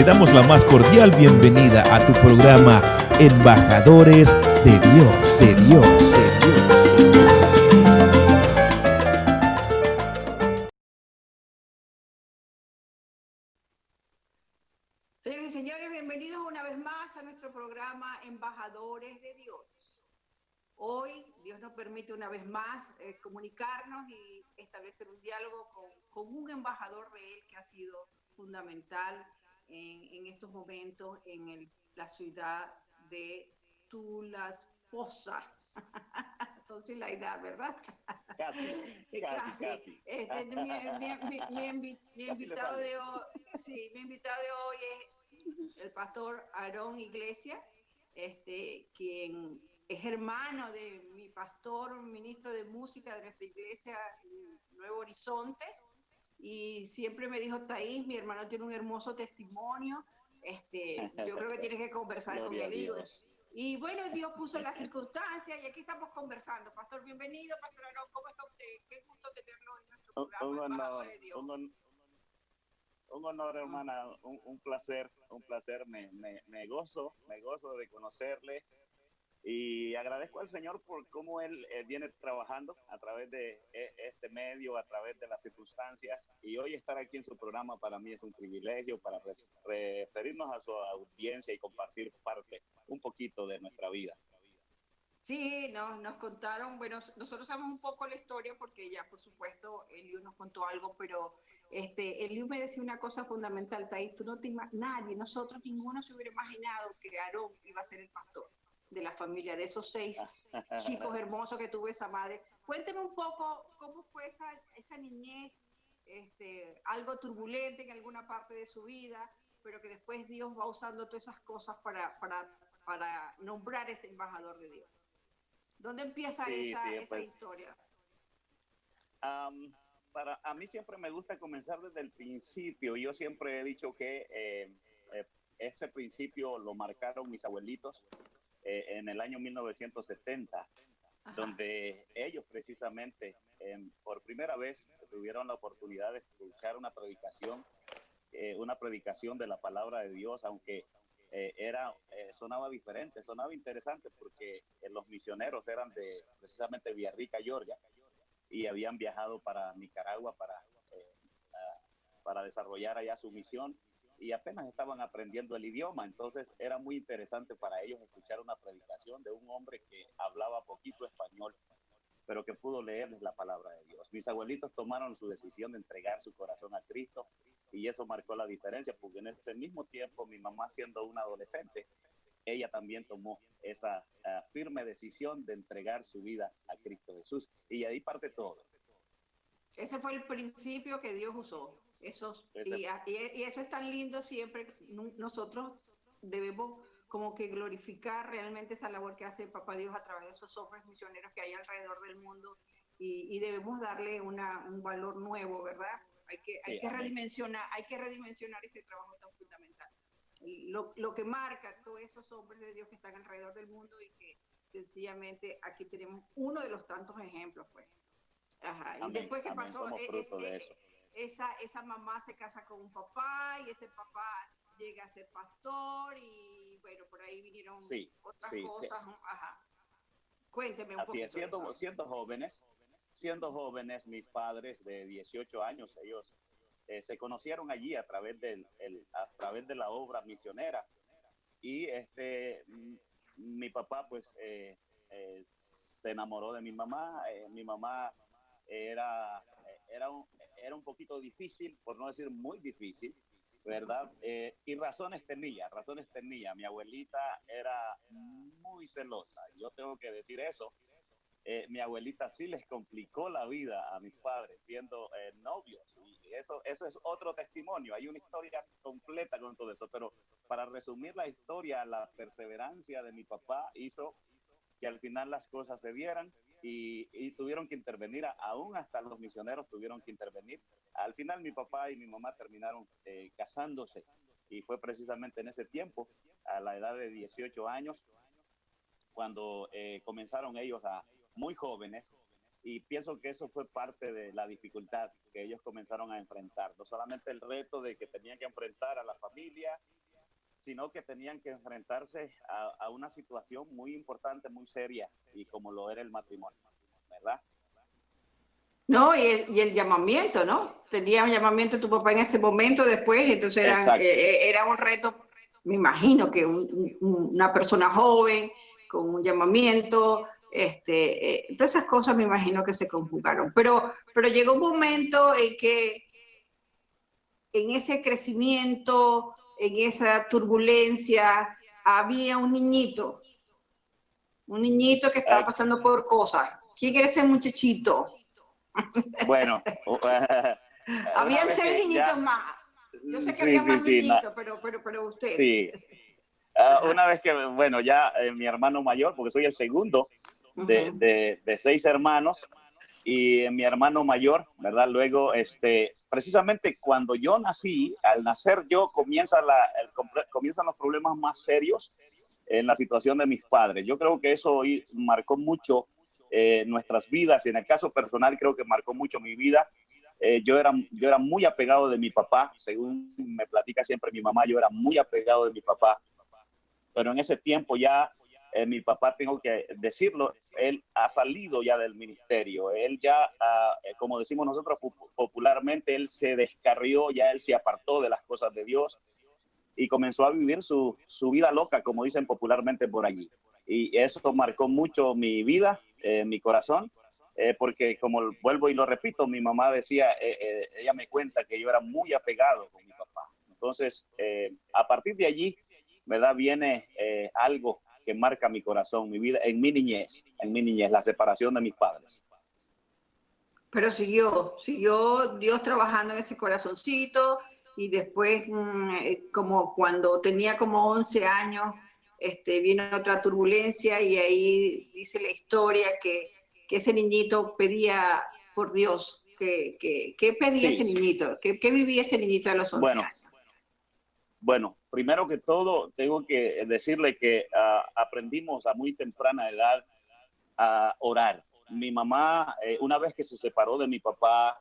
te damos la más cordial bienvenida a tu programa Embajadores de Dios, de Dios, de Dios. Señores y señores, bienvenidos una vez más a nuestro programa Embajadores de Dios. Hoy Dios nos permite una vez más comunicarnos y establecer un diálogo con un embajador de Él que ha sido fundamental en estos momentos en la ciudad de Tulasposa. Son sin la edad, ¿verdad? Casi. Mi invitado de hoy, sí, mi invitado de hoy es el pastor Aarón Iglesias, quien es hermano de mi pastor, ministro de música de nuestra iglesia Nuevo Horizonte, y siempre me dijo, Thaís, mi hermano tiene un hermoso testimonio, yo creo que tienes que conversar con él. Y bueno, Dios puso las circunstancias y aquí estamos conversando. Pastor, bienvenido. Pastor Aarón, ¿cómo está usted? Qué gusto tenerlo en nuestro programa. Un honor, hermana, un placer. Me gozo de conocerle y agradezco al Señor por cómo Él viene trabajando a través de este medio, a través de las circunstancias, y hoy estar aquí en su programa para mí es un privilegio para referirnos a su audiencia y compartir un poquito de nuestra vida. Sí, nos contaron, bueno, nosotros sabemos un poco la historia porque ya, por supuesto, Eliu nos contó algo, pero Eliu me decía una cosa fundamental, Thaís, nadie, nosotros, ninguno se hubiera imaginado que Aarón iba a ser el pastor de la familia, de esos 6 chicos hermosos que tuvo esa madre. Cuénteme un poco cómo fue esa niñez, algo turbulente en alguna parte de su vida, pero que después Dios va usando todas esas cosas para nombrar ese embajador de Dios. ¿Dónde empieza esa historia? A mí siempre me gusta comenzar desde el principio. Yo siempre he dicho que ese principio lo marcaron mis abuelitos en el año 1970, Ajá. Donde ellos precisamente por primera vez tuvieron la oportunidad de escuchar una predicación de la palabra de Dios, aunque sonaba diferente, sonaba interesante porque los misioneros eran de precisamente Villarrica, Georgia, y habían viajado para Nicaragua para desarrollar allá su misión, y apenas estaban aprendiendo el idioma. Entonces era muy interesante para ellos escuchar una predicación de un hombre que hablaba poquito español, pero que pudo leerles la palabra de Dios. Mis abuelitos tomaron su decisión de entregar su corazón a Cristo, y eso marcó la diferencia, porque en ese mismo tiempo mi mamá, siendo una adolescente, ella también tomó esa firme decisión de entregar su vida a Cristo Jesús, y ahí parte todo. Ese fue el principio que Dios usó. Y eso es tan lindo siempre. Nosotros debemos como que glorificar realmente esa labor que hace el Papá Dios a través de esos hombres misioneros que hay alrededor del mundo, y debemos darle un valor nuevo, ¿verdad? Hay que redimensionar ese trabajo tan fundamental. Lo que marca todos esos hombres de Dios que están alrededor del mundo, y que sencillamente aquí tenemos uno de los tantos ejemplos, pues. Ajá. Amén, y después que pasó, esa mamá se casa con un papá, y ese papá llega a ser pastor, y bueno, por ahí vinieron otras cosas. Sí. Ajá. Cuénteme un poquito. Así es, siendo jóvenes, mis padres de 18 años, ellos se conocieron allí a través de la obra misionera, y mi papá pues se enamoró de mi mamá. Mi mamá era un poquito difícil, por no decir muy difícil, ¿verdad? Y razones tenía. Mi abuelita era muy celosa, yo tengo que decir eso. Mi abuelita sí les complicó la vida a mis padres siendo novios, y eso es otro testimonio. Hay una historia completa con todo eso, pero para resumir la historia, la perseverancia de mi papá hizo que al final las cosas se dieran, y tuvieron que intervenir, aún hasta los misioneros tuvieron que intervenir. Al final mi papá y mi mamá terminaron casándose, y fue precisamente en ese tiempo, a la edad de 18 años, cuando comenzaron ellos muy jóvenes, Y pienso que eso fue parte de la dificultad que ellos comenzaron a enfrentar. No solamente el reto de que tenían que enfrentar a la familia, sino que tenían que enfrentarse a una situación muy importante, muy seria, y como lo era el matrimonio, ¿verdad? No, y el llamamiento, ¿no? Tenía un llamamiento tu papá en ese momento, después, entonces Exacto. era un reto, me imagino que una persona joven con un llamamiento, todas esas cosas me imagino que se conjugaron. Pero llegó un momento en que en ese crecimiento, en esa turbulencia, había un niñito que estaba Eh, pasando por cosas. ¿Quién era ese muchachito? bueno, una Habían vez 6 que niñitos ya, más. Yo sé que sí, había sí, más sí, niñitos, pero usted. sí. Ajá. Una vez que, bueno, ya mi hermano mayor, porque soy el segundo Uh-huh. de 6 hermanos, y mi hermano mayor, ¿verdad? Luego, precisamente cuando yo nací, al nacer yo, comienzan los problemas más serios en la situación de mis padres. Yo creo que eso marcó mucho nuestras vidas, y en el caso personal creo que marcó mucho mi vida. Yo era muy apegado de mi papá, según me platica siempre mi mamá, yo era muy apegado de mi papá, pero en ese tiempo ya mi papá, tengo que decirlo, él ha salido ya del ministerio, él ya, como decimos nosotros popularmente, él se descarrió, ya él se apartó de las cosas de Dios y comenzó a vivir su vida loca, como dicen popularmente por allí. Y eso marcó mucho mi vida, mi corazón, porque como vuelvo y lo repito, mi mamá decía, ella me cuenta que yo era muy apegado con mi papá. Entonces, a partir de allí, ¿verdad? Viene algo que marca mi corazón, mi vida, en mi niñez, la separación de mis padres. Pero siguió Dios trabajando en ese corazoncito y después, como cuando tenía como 11 años, vino otra turbulencia y ahí dice la historia que ese niñito pedía por Dios. ¿Qué pedía ese Sí, niñito? ¿Qué vivía ese niñito a los 11 bueno, años? bueno, primero que todo, tengo que decirle que aprendimos a muy temprana edad a orar. Mi mamá, una vez que se separó de mi papá,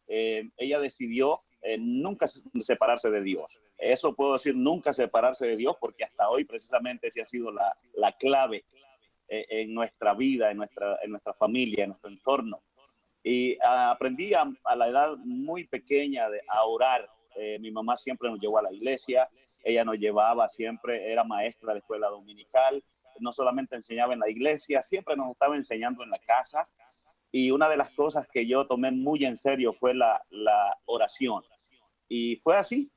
ella decidió nunca separarse de Dios. Eso puedo decir, nunca separarse de Dios, porque hasta hoy precisamente esa ha sido la clave en nuestra vida, en nuestra familia, en nuestro entorno. Y aprendí a la edad muy pequeña a orar. Mi mamá siempre nos llevó a la iglesia, ella nos llevaba siempre, era maestra de escuela dominical, no solamente enseñaba en la iglesia, siempre nos estaba enseñando en la casa. Y una de las cosas que yo tomé muy en serio fue la oración. Y fue así,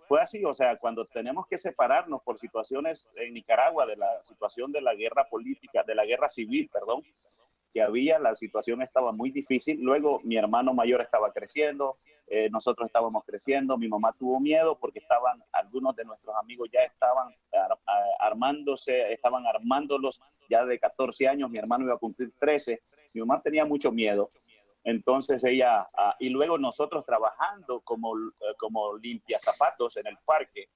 o sea, cuando tenemos que separarnos por situaciones en Nicaragua, de la situación de la guerra política, de la guerra civil, perdón, que había, la situación estaba muy difícil. Luego mi hermano mayor estaba creciendo, nosotros estábamos creciendo, mi mamá tuvo miedo porque algunos de nuestros amigos ya estaban armándose, estaban armándolos ya de 14 años, mi hermano iba a cumplir 13, mi mamá tenía mucho miedo. Entonces ella, y luego nosotros trabajando como limpia zapatos en el parque,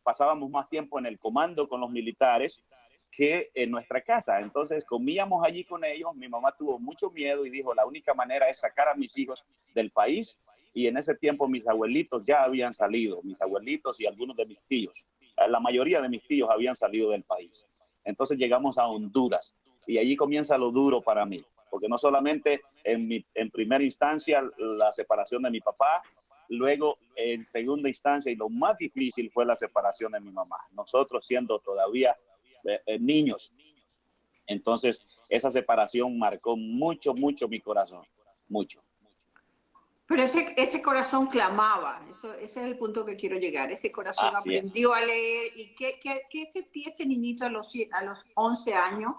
pasábamos más tiempo en el comando con los militares que en nuestra casa. Entonces comíamos allí con ellos. Mi mamá tuvo mucho miedo y dijo, la única manera es sacar a mis hijos del país. Y en ese tiempo mis abuelitos ya habían salido, mis abuelitos y algunos de mis tíos. La mayoría de mis tíos habían salido del país. Entonces llegamos a Honduras y allí comienza lo duro para mí, porque no solamente en primera instancia la separación de mi papá, luego en segunda instancia y lo más difícil fue la separación de mi mamá. Nosotros siendo todavía niños. Entonces, esa separación marcó mucho, mucho mi corazón, mucho. Pero ese corazón clamaba, ese es el punto que quiero llegar. Ese corazón Así es. aprendió a leer. ¿Y qué sentía ese niñito a los 11 años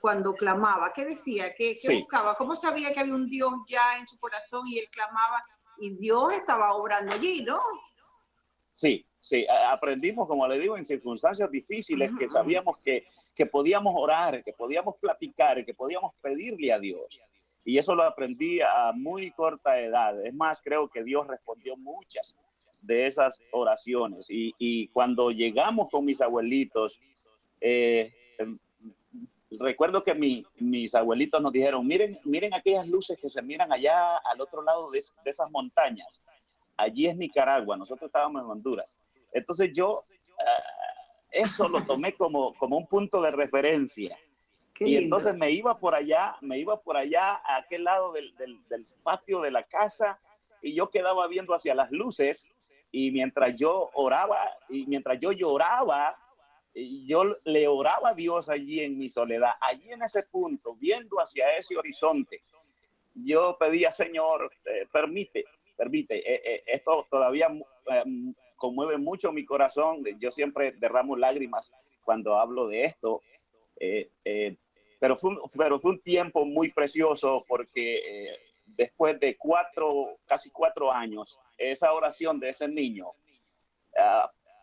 cuando clamaba? ¿Qué decía? ¿Qué Sí, buscaba? ¿Cómo sabía que había un Dios ya en su corazón y él clamaba? Y Dios estaba obrando allí, ¿no? sí, sí. Aprendimos, como le digo, en circunstancias difíciles que sabíamos que podíamos orar, que podíamos platicar, que podíamos pedirle a Dios. Y eso lo aprendí a muy corta edad. Es más, creo que Dios respondió muchas de esas oraciones. Y cuando llegamos con mis abuelitos, eh, recuerdo que mis abuelitos nos dijeron, miren aquellas luces que se miran allá al otro lado de esas montañas. Allí es Nicaragua, nosotros estábamos en Honduras. Entonces yo eso lo tomé como un punto de referencia. Qué Y lindo. entonces me iba por allá a aquel lado del patio de la casa, y yo quedaba viendo hacia las luces, y mientras yo oraba y mientras yo lloraba, yo le oraba a Dios allí en mi soledad, allí en ese punto, viendo hacia ese horizonte. Yo pedía, Señor, permite, esto todavía conmueve mucho mi corazón. Yo siempre derramo lágrimas cuando hablo de esto, pero fue un tiempo muy precioso, porque después de casi 4 años, esa oración de ese niño,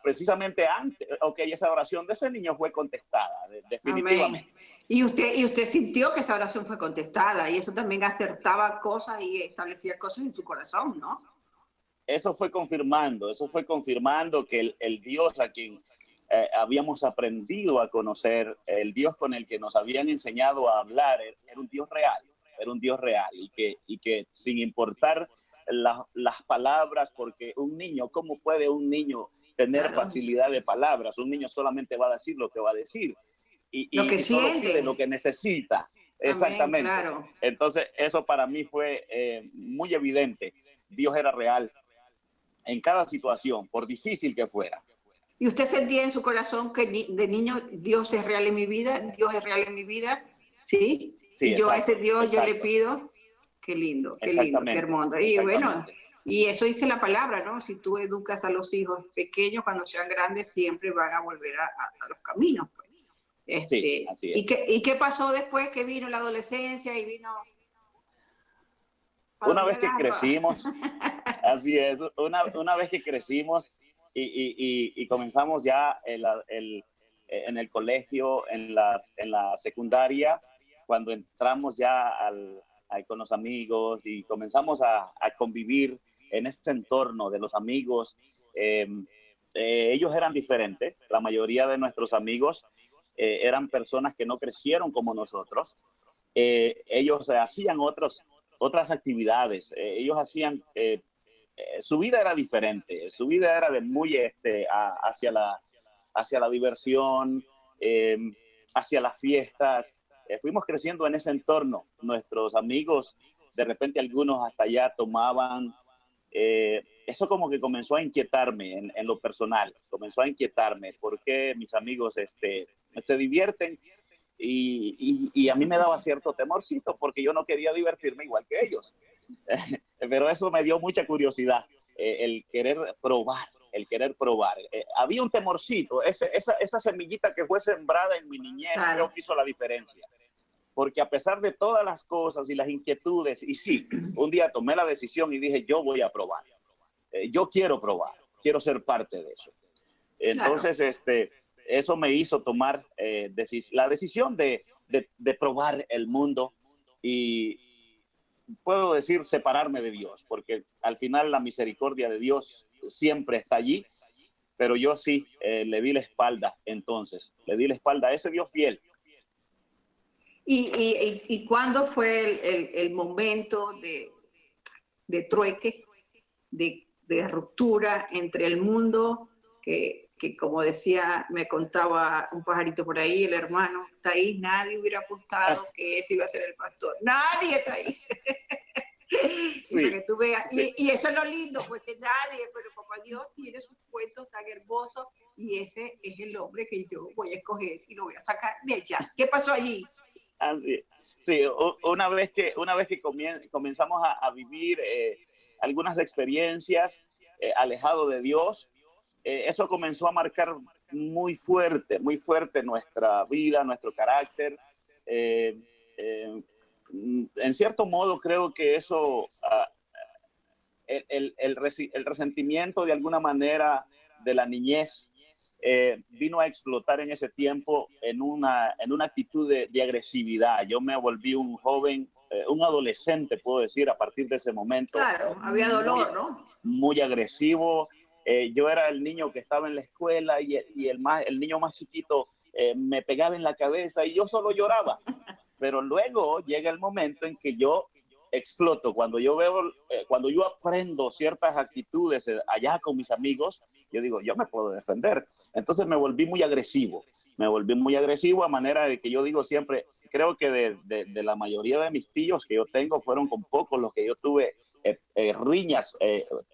precisamente antes, esa oración de ese niño fue contestada, definitivamente. Amén. Y usted sintió que esa oración fue contestada, y eso también acertaba cosas y establecía cosas en su corazón, ¿no? Eso fue confirmando que el Dios a quien habíamos aprendido a conocer, el Dios con el que nos habían enseñado a hablar, era un Dios real, y que sin importar las palabras, porque un niño, ¿cómo puede un niño tener facilidad de palabras? Un niño solamente va a decir lo que va a decir, Lo que y solo siente. pide lo que necesita. Exactamente. Amén, claro. Entonces eso para mí fue muy evidente. Dios era real en cada situación, por difícil que fuera. ¿Y usted sentía en su corazón que de niño Dios es real en mi vida? ¿Dios es real en mi vida? ¿Sí? Sí, y yo a ese Dios exacto. Yo le pido, qué lindo, qué hermoso. Y bueno, y eso dice la palabra, ¿no? Si tú educas a los hijos pequeños, cuando sean grandes siempre van a volver a los caminos. Pues. Sí, así es. ¿Y qué pasó después que vino la adolescencia y vino? Una vez que crecimos, así es, una vez que crecimos y comenzamos ya en el colegio, en la secundaria, cuando entramos ya con los amigos y comenzamos a convivir en este entorno de los amigos, ellos eran diferentes. La mayoría de nuestros amigos eran personas que no crecieron como nosotros. Ellos hacían otras actividades, ellos hacían, su vida era diferente, su vida era de muy hacia la diversión, hacia las fiestas. Fuimos creciendo en ese entorno. Nuestros amigos, de repente algunos hasta ya tomaban. Eso como que comenzó a inquietarme en lo personal, comenzó a inquietarme porque mis amigos se divierten. Y a mí me daba cierto temorcito porque yo no quería divertirme igual que ellos. Pero eso me dio mucha curiosidad, el querer probar. Había un temorcito, esa semillita que fue sembrada en mi niñez, creo que hizo la diferencia. Porque a pesar de todas las cosas y las inquietudes, y sí, un día tomé la decisión y dije, yo voy a probar. Yo quiero probar, quiero ser parte de eso. Entonces, eso me hizo tomar la decisión de probar el mundo, y puedo decir separarme de Dios, porque al final la misericordia de Dios siempre está allí, pero yo sí le di la espalda. Entonces le di la espalda a ese Dios fiel. ¿Y cuándo fue el momento de trueque, de ruptura entre el mundo que como decía, me contaba un pajarito por ahí, el hermano está ahí, nadie hubiera apostado que ese iba a ser el pastor, nadie está ahí. Sí, para que tú veas, sí. y eso es lo lindo, pues que nadie, pero papá Dios tiene sus cuentos tan hermosos, y ese es el hombre que yo voy a escoger y lo voy a sacar de allá. ¿Qué pasó allí? Así, sí, una vez que comenzamos a vivir algunas experiencias alejado de Dios, eso comenzó a marcar muy fuerte nuestra vida, nuestro carácter. En cierto modo creo que eso, el resentimiento de alguna manera de la niñez vino a explotar en ese tiempo en una actitud de agresividad. Yo me volví un joven, un adolescente, puedo decir, a partir de ese momento. Claro, había dolor, ¿no? Muy agresivo. Yo era el niño que estaba en la escuela y el niño más chiquito me pegaba en la cabeza y yo solo lloraba. Pero luego llega el momento en que yo exploto, cuando yo veo, cuando yo aprendo ciertas actitudes allá con mis amigos, yo digo, yo me puedo defender. Entonces me volví muy agresivo a manera de que yo digo siempre, creo que de la mayoría de mis tíos que yo tengo, fueron con pocos los que yo tuve riñas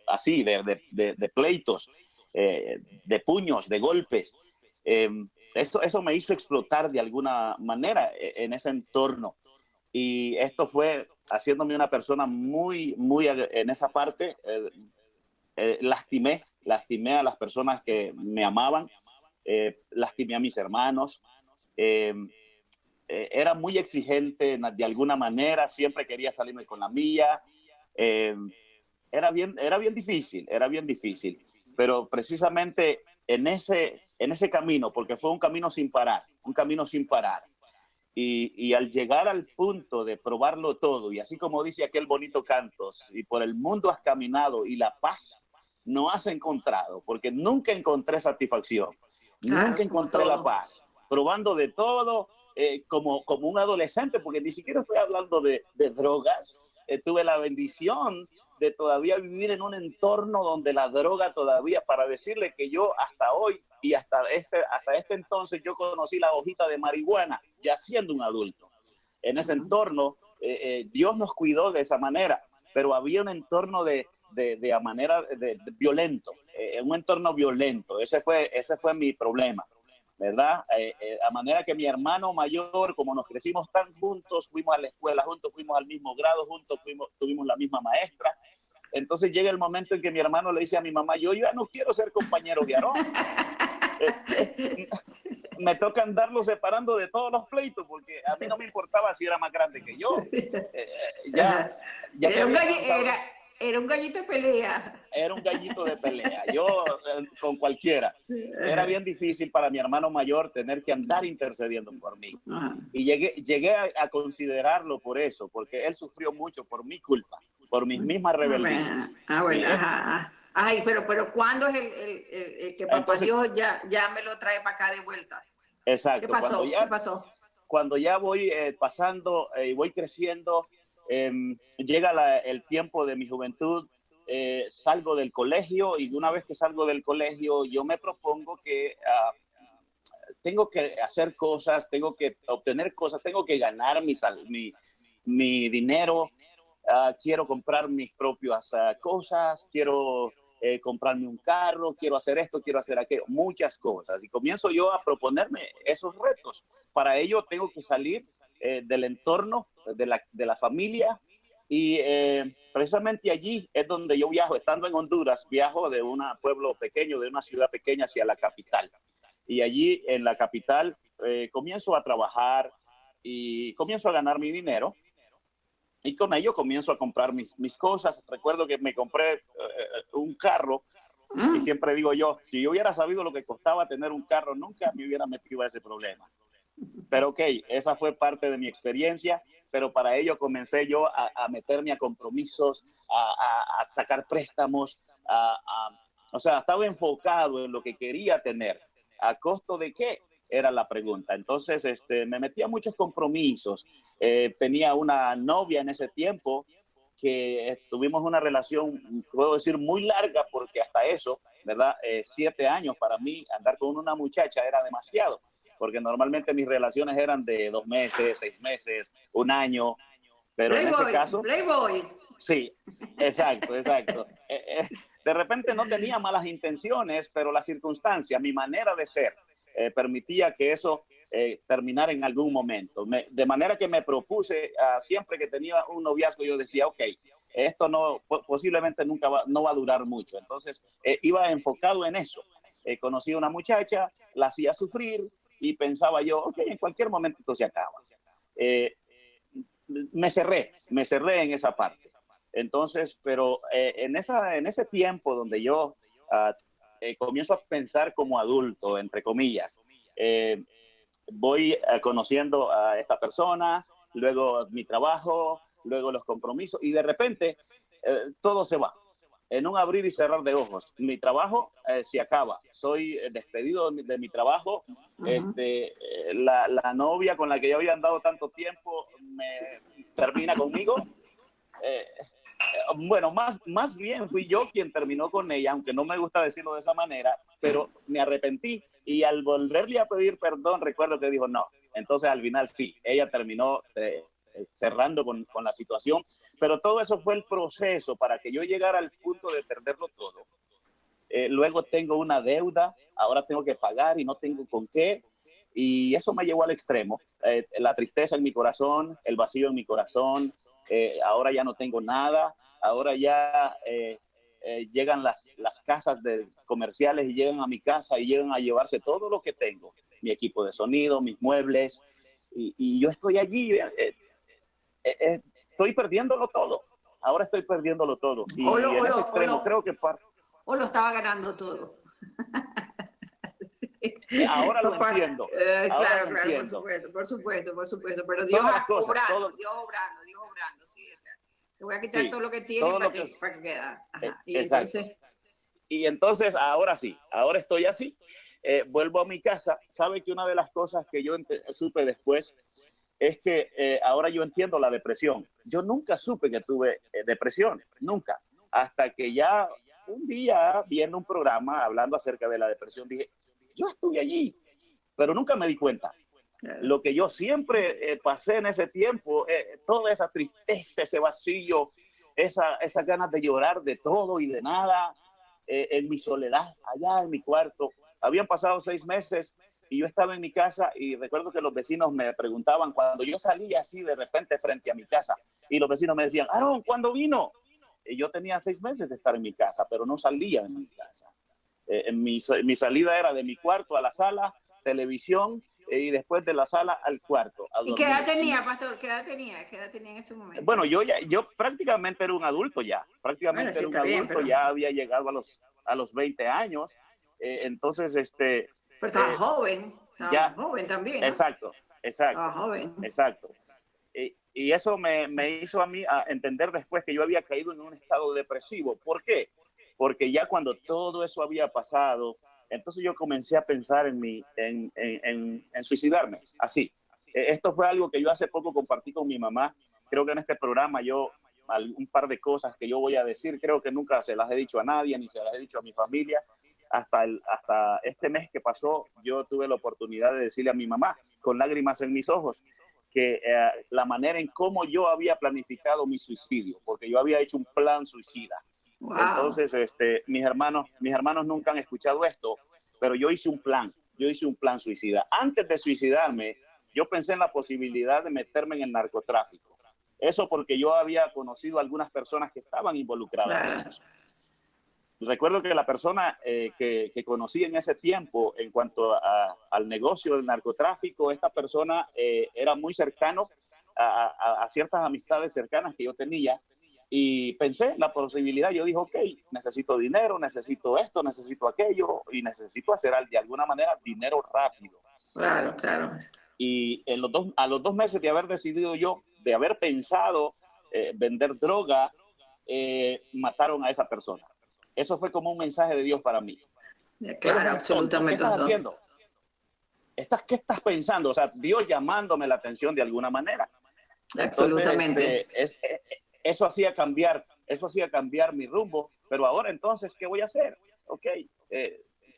así, de pleitos, de puños, de golpes. Eso me hizo explotar de alguna manera en ese entorno. Y esto fue haciéndome una persona muy en esa parte. Lastimé a las personas que me amaban, lastimé a mis hermanos. Era muy exigente de alguna manera, siempre quería salirme con la mía. Eh, era bien difícil, pero precisamente en ese camino, porque fue un camino sin parar, y al llegar al punto de probarlo todo, y así como dice aquel bonito canto, y por el mundo has caminado y la paz no has encontrado, porque nunca encontré satisfacción, Claro, nunca como encontré la todo. paz, probando de todo, como un adolescente, porque ni siquiera estoy hablando de drogas. Tuve la bendición de todavía vivir en un entorno donde la droga todavía, para decirle que yo hasta hoy y hasta este entonces yo conocí la hojita de marihuana ya siendo un adulto. En ese entorno, Dios nos cuidó de esa manera, pero había un entorno de manera de violento, un entorno violento. Ese fue mi problema, ¿verdad? A manera que mi hermano mayor, como nos crecimos tan juntos, fuimos a la escuela juntos, fuimos al mismo grado juntos, tuvimos la misma maestra. Entonces llega el momento en que mi hermano le dice a mi mamá, yo ya no quiero ser compañero de Aarón. Me toca andarlo separando de todos los pleitos, porque a mí no me importaba si era más grande que yo. Ya, ya me Era un, había cansado. era un gallito de pelea. Era un gallito de pelea, yo con cualquiera. Era bien difícil para mi hermano mayor tener que andar intercediendo por mí. Y llegué a considerarlo por eso, porque él sufrió mucho por mi culpa, por mis mismas rebeldías. Bueno, ¿Sí? ajá. Ay, pero ¿cuándo es el que papá Entonces, Dios ya me lo trae para acá de vuelta? ¿Qué exacto, pasó? ¿Qué pasó? cuando ya voy pasando y voy creciendo, llega el tiempo de mi juventud, salgo del colegio, y una vez que salgo del colegio yo me propongo que tengo que hacer cosas, tengo que obtener cosas, tengo que ganar mi dinero. Quiero comprar mis propias cosas, quiero comprarme un carro, quiero hacer esto, quiero hacer aquello, muchas cosas. Y comienzo yo a proponerme esos retos. Para ello tengo que salir del entorno, de la familia, y precisamente allí es donde yo viajo. Estando en Honduras, viajo de un pueblo pequeño, de una ciudad pequeña hacia la capital. Y allí en la capital comienzo a trabajar y comienzo a ganar mi dinero. Y con ello comienzo a comprar mis cosas. Recuerdo que me compré un carro, y siempre digo yo, si yo hubiera sabido lo que costaba tener un carro, nunca me hubiera metido a ese problema. Pero ok, esa fue parte de mi experiencia, pero para ello comencé yo a meterme a compromisos, a sacar préstamos, o sea, estaba enfocado en lo que quería tener. ¿A costo de qué? Era la pregunta. Entonces, me metí a muchos compromisos. Tenía una novia en ese tiempo que tuvimos una relación, puedo decir, muy larga, porque hasta eso, ¿verdad? 7 años para mí, andar con una muchacha era demasiado, porque normalmente mis relaciones eran de 2 meses, 6 meses, un año, pero en ese caso... Playboy. Sí, exacto. De repente no tenía malas intenciones, pero la circunstancia, mi manera de ser, permitía que eso terminara en algún momento. De manera que me propuse, siempre que tenía un noviazgo, yo decía, ok, esto posiblemente nunca no va a durar mucho. Entonces, iba enfocado en eso. Conocí a una muchacha, la hacía sufrir, y pensaba yo, ok, en cualquier momento esto se acaba. Me cerré en esa parte. Entonces, pero en ese tiempo donde yo comienzo a pensar como adulto, entre comillas, voy conociendo a esta persona, luego mi trabajo, luego los compromisos, y de repente todo se va. en un abrir y cerrar de ojos. Mi trabajo se acaba. Soy despedido de mi trabajo. La novia con la que yo había andado tanto tiempo termina conmigo. Bueno, más bien fui yo quien terminó con ella, aunque no me gusta decirlo de esa manera, pero me arrepentí y al volverle a pedir perdón, recuerdo que dijo no. Entonces al final sí, ella terminó cerrando con la situación, pero todo eso fue el proceso para que yo llegara al punto de perderlo todo. Luego tengo una deuda, ahora tengo que pagar y no tengo con qué, y eso me llevó al extremo. La tristeza en mi corazón, el vacío en mi corazón, ahora ya no tengo nada, ahora ya llegan las casas comerciales y llegan a mi casa y llegan a llevarse todo lo que tengo, mi equipo de sonido, mis muebles, y yo estoy allí, estoy perdiéndolo todo, ahora estoy perdiéndolo todo, y en ese extremo creo que o lo estaba ganando todo. Sí. Ahora lo entiendo. Claro, por supuesto. Pero Dios obrando. Sí, o sea, te voy a quitar todo lo que tienes para que queda. Exacto. Y entonces, ahora sí, ahora estoy así. Vuelvo a mi casa. Sabe que una de las cosas que yo supe después es que ahora yo entiendo la depresión. Yo nunca supe que tuve depresión, nunca. Hasta que ya un día viendo un programa hablando acerca de la depresión, dije, yo estuve allí, pero nunca me di cuenta. Lo que yo siempre pasé en ese tiempo, toda esa tristeza, ese vacío, esas ganas de llorar de todo y de nada, en mi soledad, allá en mi cuarto. Habían pasado 6 meses y yo estaba en mi casa y recuerdo que los vecinos me preguntaban cuando yo salía así de repente frente a mi casa y los vecinos me decían, Aaron, ¿cuándo vino? Y yo tenía 6 meses de estar en mi casa, pero no salía de mi casa. Mi salida era de mi cuarto a la sala, televisión, y después de la sala al cuarto. ¿Y qué edad tenía, pastor? ¿Qué edad tenía en ese momento? Bueno, yo prácticamente era un adulto ya. Prácticamente era un adulto, ya había llegado a los 20 años. Entonces, Pero estaba joven. Estaba joven también, ¿no? Exacto. Estaba joven. Exacto. Y eso me hizo a mí a entender después que yo había caído en un estado depresivo. ¿Por qué? Porque ya cuando todo eso había pasado, entonces yo comencé a pensar en suicidarme, así. Esto fue algo que yo hace poco compartí con mi mamá. Creo que en este programa un par de cosas que yo voy a decir, creo que nunca se las he dicho a nadie, ni se las he dicho a mi familia. Hasta este mes que pasó, yo tuve la oportunidad de decirle a mi mamá, con lágrimas en mis ojos, que la manera en cómo yo había planificado mi suicidio, porque yo había hecho un plan suicida. Wow. Entonces, mis hermanos nunca han escuchado esto, pero yo hice un plan suicida. Antes de suicidarme, yo pensé en la posibilidad de meterme en el narcotráfico. Eso porque yo había conocido a algunas personas que estaban involucradas en eso. Recuerdo que la persona que conocí en ese tiempo en cuanto al negocio del narcotráfico, esta persona era muy cercano a ciertas amistades cercanas que yo tenía. Y pensé en la posibilidad, yo dije, ok, necesito dinero, necesito esto, necesito aquello y necesito hacer de alguna manera dinero rápido. Claro. Y a los 2 meses de haber decidido yo, de haber pensado vender droga, mataron a esa persona. Eso fue como un mensaje de Dios para mí. Claro, absolutamente. ¿Qué estás haciendo? ¿Qué estás pensando? O sea, Dios llamándome la atención de alguna manera. Absolutamente. Entonces, eso hacía cambiar mi rumbo, pero ahora entonces, ¿qué voy a hacer? Ok,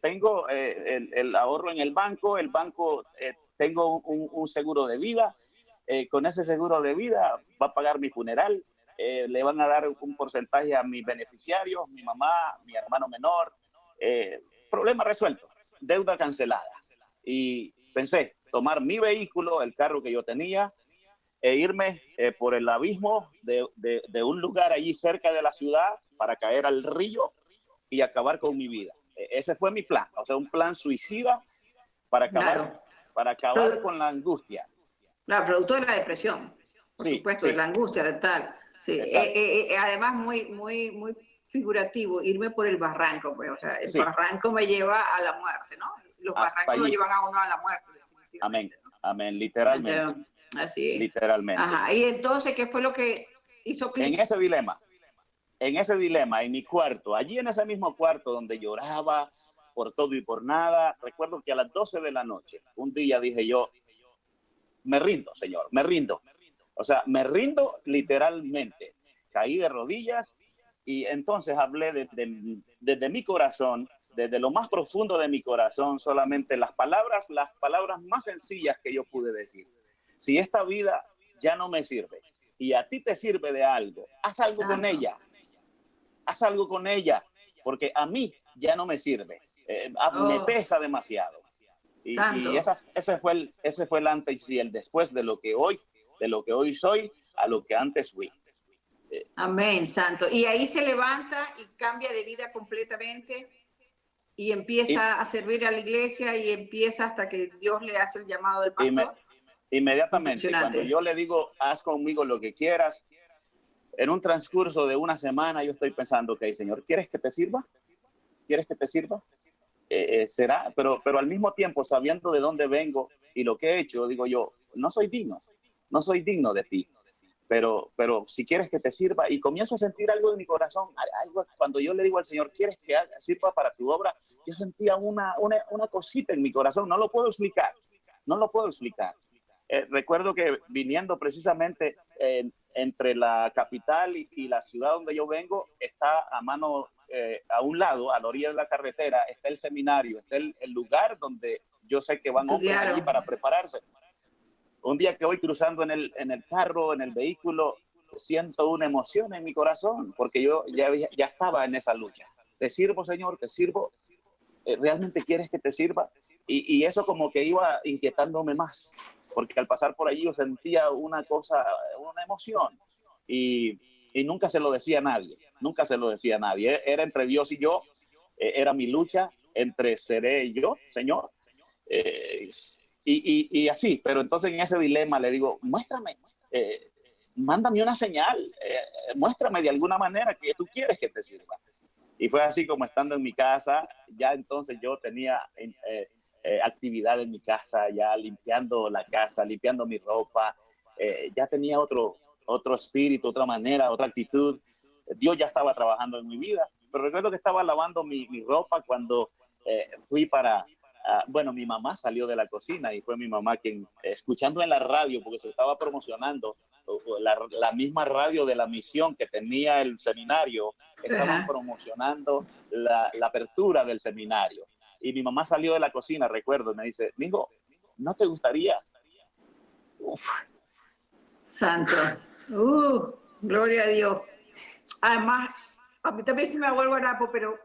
tengo el ahorro en el banco tengo un seguro de vida, con ese seguro de vida va a pagar mi funeral, le van a dar un porcentaje a mis beneficiarios, mi mamá, mi hermano menor, problema resuelto, deuda cancelada. Y pensé, tomar mi vehículo, el carro que yo tenía, e irme por el abismo de un lugar allí cerca de la ciudad para caer al río y acabar con mi vida. Ese fue mi plan, o sea, un plan suicida para acabar con la angustia. Claro, producto de la depresión, por supuesto, de la angustia, de tal. Sí. Además, muy figurativo, irme por el barranco, pues, o sea, el barranco me lleva a la muerte, ¿no? Los barrancos lo llevan a uno a la muerte. Amén, amén, literalmente. Así es. Literalmente. Ajá. Y entonces, ¿qué fue lo que hizo clic? En ese dilema, en ese dilema, en mi cuarto, allí en ese mismo cuarto donde lloraba por todo y por nada, recuerdo que a las 12 de la noche, un día dije yo, me rindo, Señor, me rindo. O sea, me rindo literalmente. Caí de rodillas y entonces hablé desde mi corazón, desde lo más profundo de mi corazón, solamente las palabras más sencillas que yo pude decir. Si esta vida ya no me sirve y a ti te sirve de algo, haz algo con ella. Haz algo con ella, porque a mí ya no me sirve. Me pesa demasiado. Y ese fue el antes y el después de lo que hoy soy a lo que antes fui. Amén, santo. Y ahí se levanta y cambia de vida completamente y empieza a servir a la iglesia y empieza hasta que Dios le hace el llamado del pastor. Inmediatamente, cuando yo le digo, haz conmigo lo que quieras, en un transcurso de una semana yo estoy pensando, ok, Señor, ¿quieres que te sirva? ¿Quieres que te sirva? Será, pero al mismo tiempo, sabiendo de dónde vengo y lo que he hecho, digo yo, no soy digno de ti, pero si quieres que te sirva, y comienzo a sentir algo en mi corazón, algo, cuando yo le digo al Señor, ¿quieres que sirva para tu obra? Yo sentía una cosita en mi corazón, no lo puedo explicar. Recuerdo que viniendo precisamente entre la capital y la ciudad donde yo vengo, está a un lado, a la orilla de la carretera, está el seminario, está el lugar donde yo sé que van hombres allí para prepararse. Un día que voy cruzando en el carro, en el vehículo, siento una emoción en mi corazón, porque yo ya estaba en esa lucha. Te sirvo, Señor, te sirvo. ¿Realmente quieres que te sirva? Y eso como que iba inquietándome más, porque al pasar por allí yo sentía una emoción, y nunca se lo decía a nadie, era entre Dios y yo, era mi lucha entre seré yo, Señor, y así, pero entonces en ese dilema le digo, muéstrame, mándame una señal, muéstrame de alguna manera que tú quieres que te sirva. Y fue así como estando en mi casa, ya entonces yo tenía actividad en mi casa, ya limpiando la casa, limpiando mi ropa, ya tenía otro espíritu, otra manera, otra actitud. Dios ya estaba trabajando en mi vida, pero recuerdo que estaba lavando mi ropa cuando fui bueno, mi mamá salió de la cocina y fue mi mamá quien, escuchando en la radio, porque se estaba promocionando, la misma radio de la misión que tenía el seminario, estaban promocionando la apertura del seminario. Y mi mamá salió de la cocina, recuerdo, y me dice, mijo, ¿no te gustaría? Uf. Santo. Gloria a Dios. Además, a mí también se me hago el guarapo, pero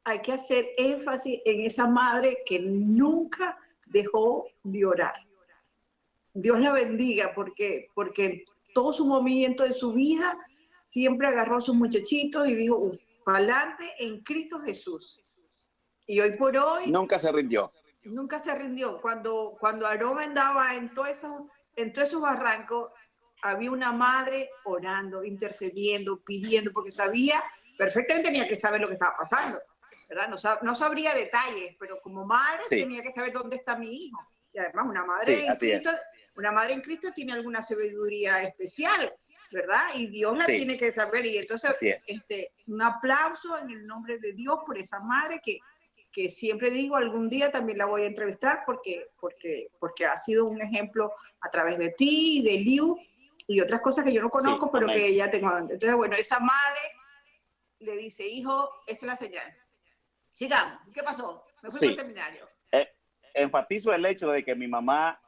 hay que hacer énfasis en esa madre que nunca dejó de orar. Dios la bendiga, porque todo su movimiento de su vida siempre agarró a sus muchachitos y dijo, para adelante en Cristo Jesús. Y hoy por hoy... Nunca se rindió. Nunca se rindió. Cuando Aarón andaba en todos esos barrancos, había una madre orando, intercediendo, pidiendo, porque sabía, perfectamente tenía que saber lo que estaba pasando, ¿verdad? No sabría detalles, pero como madre tenía que saber dónde está mi hijo. Y además una madre en Cristo tiene alguna sabiduría especial, ¿verdad? Y Dios la tiene que saber. Y entonces, un aplauso en el nombre de Dios por esa madre que siempre digo, algún día también la voy a entrevistar porque ha sido un ejemplo a través de ti, de Liu y otras cosas que yo no conozco, pero que ella tengo. Entonces, bueno, esa madre le dice, hijo, esa es la señal. Sigamos. ¿Qué pasó? Me fui al seminario. Enfatizo el hecho de que mi mamá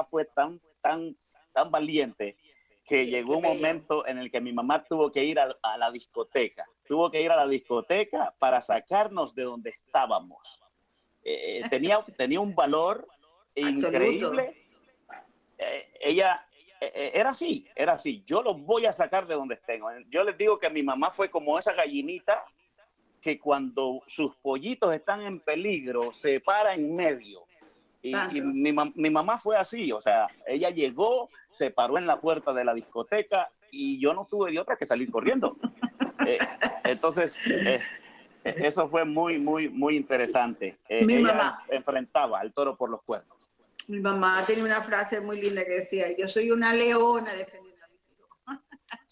fue tan valiente que llegó un momento en el que mi mamá tuvo que ir a la discoteca. Tuvo que ir a la discoteca para sacarnos de donde estábamos. Tenía un valor increíble. Ella era así. Yo los voy a sacar de donde estén. Yo les digo que mi mamá fue como esa gallinita que cuando sus pollitos están en peligro se para en medio. Y mi mamá fue así, o sea, ella llegó, se paró en la puerta de la discoteca y yo no tuve de otra que salir corriendo. Entonces, eso fue muy, muy, muy interesante. Ella enfrentaba al toro por los cuernos. Mi mamá tenía una frase muy linda que decía, yo soy una leona defendiendo a mis hijos.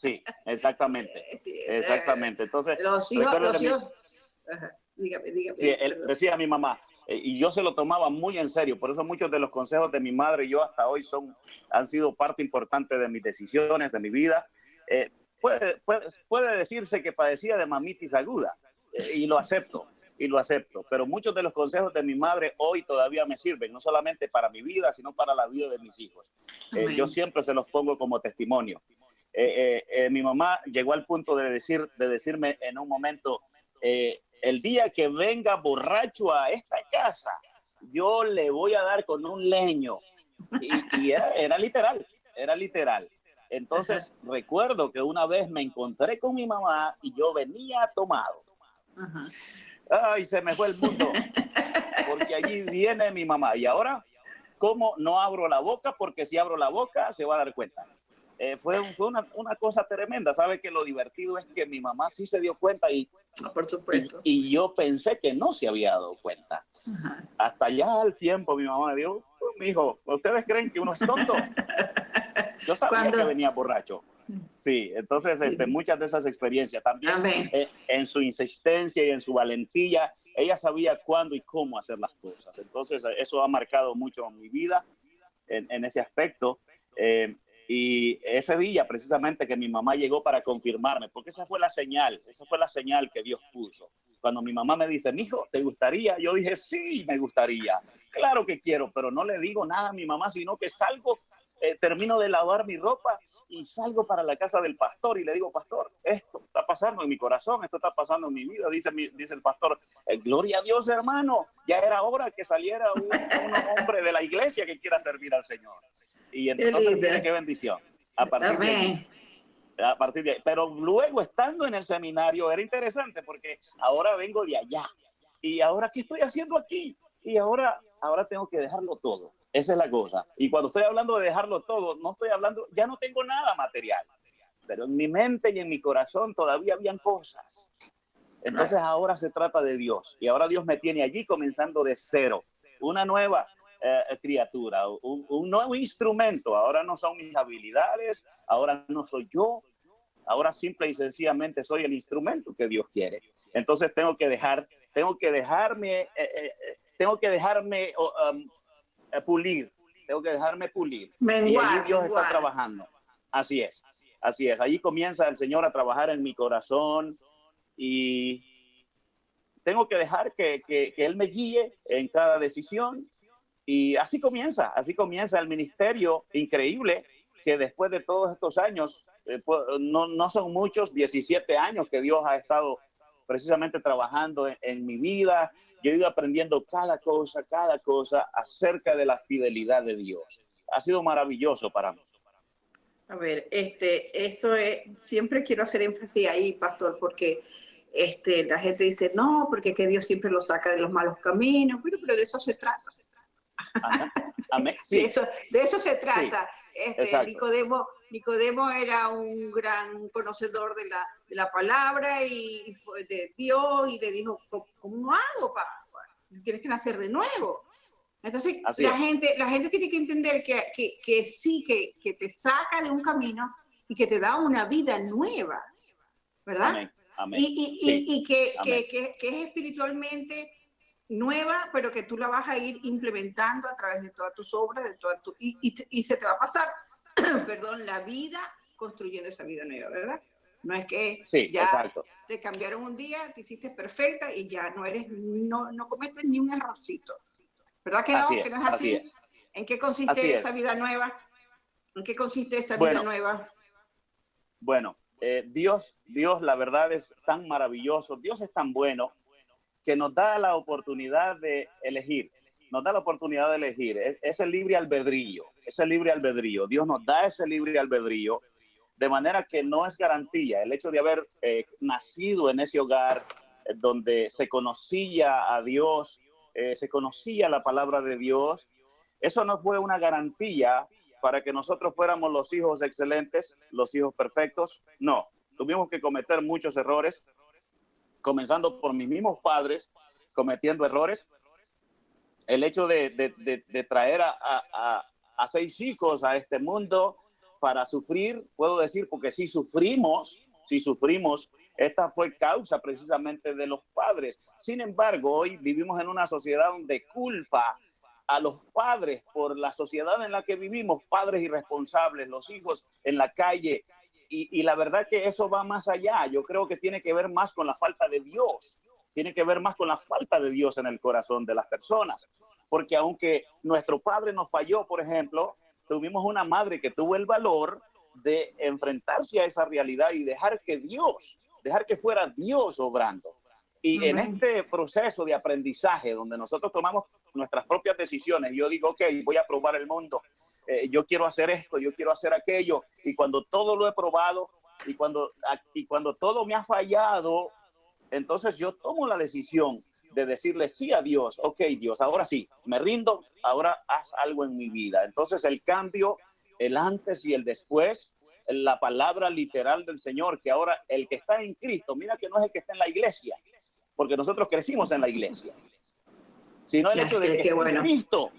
Sí, exactamente. Sí, Exactamente. Entonces, los hijos, recuerdo los que hijos. Ajá, dígame. sí, él Perdón. decía a mi mamá, y yo se lo tomaba muy en serio, por eso muchos de los consejos de mi madre y yo hasta hoy han sido parte importante de mis decisiones, de mi vida. Eh, puede decirse que padecía de mamitis aguda, y lo acepto, pero muchos de los consejos de mi madre hoy todavía me sirven, no solamente para mi vida, sino para la vida de mis hijos. Yo Amén. siempre se los pongo como testimonio. Mi mamá llegó al punto de decirme en un momento, el día que venga borracho a esta casa, yo le voy a dar con un leño. Y era literal, era literal. Ajá, Entonces recuerdo que una vez me encontré con mi mamá y yo venía tomado. ajá. Ay, se me fue el mundo, porque allí viene mi mamá. Y ahora, ¿cómo no abro la boca? Porque si abro la boca se va a dar cuenta. Fue una cosa tremenda. ¿Sabe que lo divertido es que mi mamá sí se dio cuenta Por supuesto. y yo pensé que no se había dado cuenta? Ajá. Hasta ya al tiempo mi mamá me dijo, mi hijo, ¿ustedes creen que uno es tonto? Yo sabía que Cuando, venía borracho. Sí, entonces sí. muchas de esas experiencias también, Amén. en su insistencia y en su valentía, ella sabía cuándo y cómo hacer las cosas. Entonces eso ha marcado mucho mi vida en ese aspecto. Y ese día precisamente que mi mamá llegó para confirmarme, porque esa fue la señal que Dios puso. Cuando mi mamá me dice, mijo, ¿te gustaría? Yo dije, sí, me gustaría. Claro que quiero, pero no le digo nada a mi mamá, sino que salgo, termino de lavar mi ropa y salgo para la casa del pastor y le digo, pastor, esto está pasando en mi corazón, esto está pasando en mi vida. Dice el pastor, gloria a Dios, hermano, ya era hora que saliera un hombre de la iglesia que quiera servir al Señor. Y Qué entonces, mire linda. qué bendición. A partir de allí, Amén. pero luego estando en el seminario era interesante porque ahora vengo de allá y ahora qué estoy haciendo aquí y ahora tengo que dejarlo todo. Esa es la cosa. Y cuando estoy hablando de dejarlo todo, no estoy hablando, ya no tengo nada material, pero en mi mente y en mi corazón todavía habían cosas. Entonces Claro. ahora se trata de Dios y ahora Dios me tiene allí comenzando de cero, una nueva criatura, un nuevo instrumento. Ahora no son mis habilidades, ahora no soy yo, ahora simple y sencillamente soy el instrumento que Dios quiere. Entonces tengo que dejarme pulir, tengo que dejarme pulir. Y allí Menguar, Dios está menguar. trabajando. Así es, así es. Allí comienza el Señor a trabajar en mi corazón y tengo que dejar que Él me guíe en cada decisión. Y así comienza el ministerio increíble que después de todos estos años, no son muchos, 17 años que Dios ha estado precisamente trabajando en mi vida. Yo he ido aprendiendo cada cosa acerca de la fidelidad de Dios. Ha sido maravilloso para mí. A ver, esto es, siempre quiero hacer énfasis ahí, pastor, porque la gente dice, no, porque que Dios siempre lo saca de los malos caminos, pero de eso se trata. Ajá. Amén. De Sí, eso, de eso se sí, trata. exacto. Nicodemo era un gran conocedor de la palabra y de Dios y le dijo, ¿cómo hago? Tienes que nacer de nuevo. Entonces, Así es. la gente tiene que entender que sí, que te saca de un camino y que te da una vida nueva, ¿verdad? Amén. Amén. Y Sí. Amén. que es espiritualmente nueva, pero que tú la vas a ir implementando a través de todas tus obras, y se te va a pasar, perdón, la vida construyendo esa vida nueva, ¿verdad? No es que Sí, ya exacto. te cambiaron un día, te hiciste perfecta y ya no cometes ni un errorcito. ¿Verdad que no? Así Que no es. es Así así. es. ¿En qué Así consiste esa es. vida nueva? ¿En qué consiste esa vida Bueno, nueva? bueno, Dios, la verdad es tan maravilloso, Dios es tan bueno que nos da la oportunidad de elegir, nos da la oportunidad de elegir, es el libre albedrío, Dios nos da ese libre albedrío, de manera que no es garantía el hecho de haber nacido en ese hogar donde se conocía a Dios, se conocía la palabra de Dios, eso no fue una garantía para que nosotros fuéramos los hijos excelentes, los hijos perfectos. No, tuvimos que cometer muchos errores, comenzando por mis mismos padres, cometiendo errores. El hecho de traer a 6 hijos a este mundo para sufrir, puedo decir, porque si sufrimos, esta fue causa precisamente de los padres. Sin embargo, hoy vivimos en una sociedad donde culpa a los padres por la sociedad en la que vivimos, padres irresponsables, los hijos en la calle. Y la verdad que eso va más allá. Yo creo que tiene que ver más con la falta de Dios. Tiene que ver más con la falta de Dios en el corazón de las personas. Porque aunque nuestro padre nos falló, por ejemplo, tuvimos una madre que tuvo el valor de enfrentarse a esa realidad y dejar que fuera Dios obrando. Y en este proceso de aprendizaje, donde nosotros tomamos nuestras propias decisiones, yo digo, ok, voy a probar el mundo, yo quiero hacer esto, yo quiero hacer aquello, y cuando todo lo he probado, y cuando todo me ha fallado, entonces yo tomo la decisión de decirle sí a Dios. Ok, Dios, ahora sí, me rindo, ahora haz algo en mi vida. Entonces el cambio, el antes y el después, la palabra literal del Señor, que ahora el que está en Cristo, mira que no es el que está en la iglesia, porque nosotros crecimos en la iglesia, sino el hecho de que está en Cristo.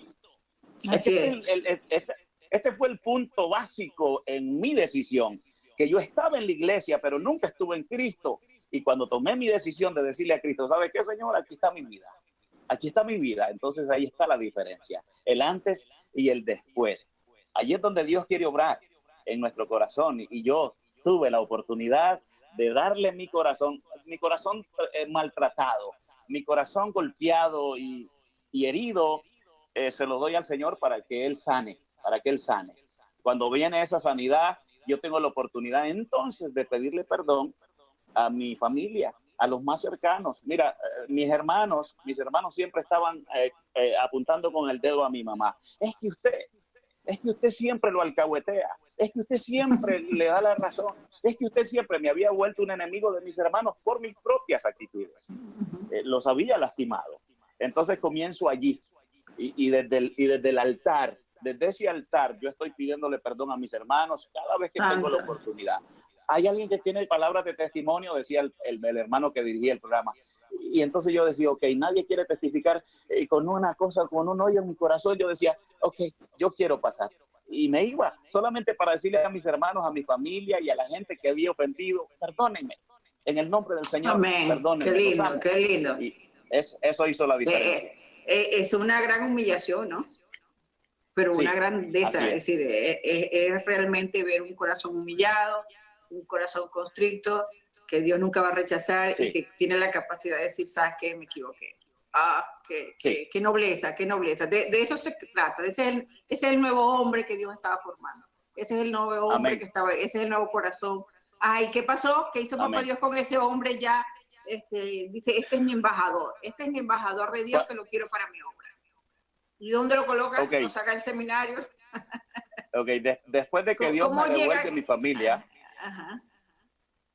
Este fue el punto básico en mi decisión, que yo estaba en la iglesia, pero nunca estuve en Cristo. Y cuando tomé mi decisión de decirle a Cristo, ¿sabe qué, Señor? Aquí está mi vida. Aquí está mi vida. Entonces ahí está la diferencia. El antes y el después. Allí es donde Dios quiere obrar en nuestro corazón. Y yo tuve la oportunidad de darle mi corazón maltratado, mi corazón golpeado y herido, se lo doy al Señor para que Él sane, Cuando viene esa sanidad, yo tengo la oportunidad entonces de pedirle perdón a mi familia, a los más cercanos. Mira, mis hermanos siempre estaban apuntando con el dedo a mi mamá. Es que usted siempre lo alcahuetea, es que usted siempre le da la razón, es que usted siempre me había vuelto un enemigo de mis hermanos por mis propias actitudes. Los había lastimado. Entonces comienzo allí y desde el altar, desde ese altar, yo estoy pidiéndole perdón a mis hermanos cada vez que tengo la oportunidad. Hay alguien que tiene palabras de testimonio, decía el hermano que dirigía el programa. Y entonces yo decía, ok, nadie quiere testificar con una cosa, con un hoyo en mi corazón. Yo decía, ok, yo quiero pasar. Y me iba solamente para decirle a mis hermanos, a mi familia y a la gente que había ofendido, perdónenme, en el nombre del Señor, amén. Perdónenme. Qué lindo, qué lindo. Y eso hizo la diferencia. Es una gran humillación, ¿no? Pero sí, una grandeza, es decir, es realmente ver un corazón humillado, un corazón constricto, que Dios nunca va a rechazar y que tiene la capacidad de decir, ¿sabes qué? Me equivoqué. Qué nobleza, qué nobleza. De eso se trata. Ese es el nuevo hombre que Dios estaba formando. Ese es el nuevo hombre ese es el nuevo corazón. Ay, ¿qué pasó? ¿Qué hizo Papá Dios con ese hombre ya? Dice, este es mi embajador de Dios que lo quiero para mi obra. ¿Y dónde lo coloca? Lo saca del seminario. Después de que Dios me devuelve mi familia.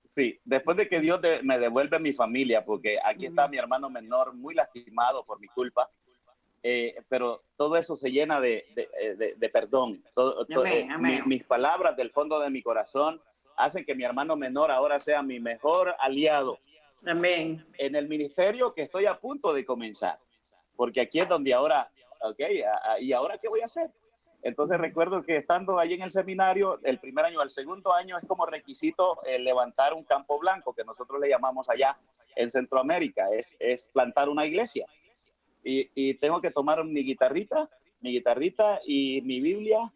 Sí, después de que Dios me devuelve mi familia, porque aquí está mi hermano menor muy lastimado por mi culpa, pero todo eso se llena de perdón. Mis palabras del fondo de mi corazón hacen que mi hermano menor ahora sea mi mejor aliado. Amén. En el ministerio que estoy a punto de comenzar, porque aquí es donde ahora, ¿y ahora qué voy a hacer? Entonces recuerdo que estando ahí en el seminario, el primer año, el segundo año es como requisito levantar un campo blanco, que nosotros le llamamos allá en Centroamérica, es plantar una iglesia. Y tengo que tomar mi guitarrita y mi Biblia,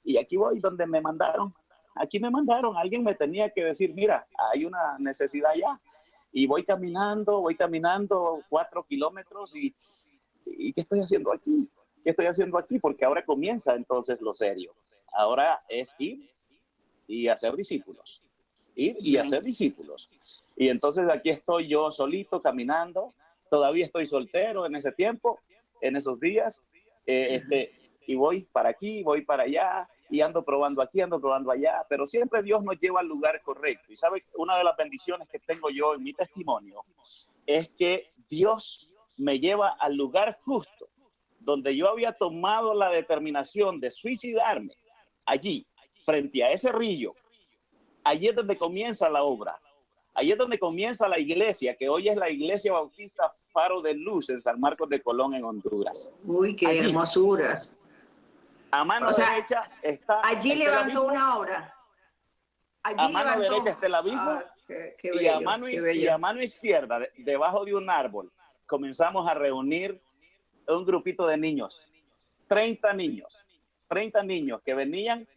y aquí voy donde me mandaron. Aquí me mandaron, alguien me tenía que decir, mira, hay una necesidad allá. Y voy caminando 4 kilómetros y ¿qué estoy haciendo aquí? ¿Qué estoy haciendo aquí? Porque ahora comienza entonces lo serio. Ahora es ir y hacer discípulos. Ir y hacer discípulos. Y entonces aquí estoy yo solito caminando. Todavía estoy soltero en ese tiempo, en esos días. Y voy para aquí, voy para allá. Y ando probando aquí, ando probando allá. Pero siempre Dios nos lleva al lugar correcto. Y sabe, una de las bendiciones que tengo yo en mi testimonio es que Dios me lleva al lugar justo, donde yo había tomado la determinación de suicidarme, allí, frente a ese río. Allí es donde comienza la obra. Allí es donde comienza la iglesia, que hoy es la Iglesia Bautista Faro de Luz en San Marcos de Colón, en Honduras. Uy, qué hermosura. A mano O sea, derecha está allí el levantó Telavismo, una obra. Allí a mano levantó. derecha está el Telavismo, Qué y bello, qué bello. a mano izquierda, debajo de un árbol, comenzamos a reunir un grupito de niños, 30 niños, 30 niños que venían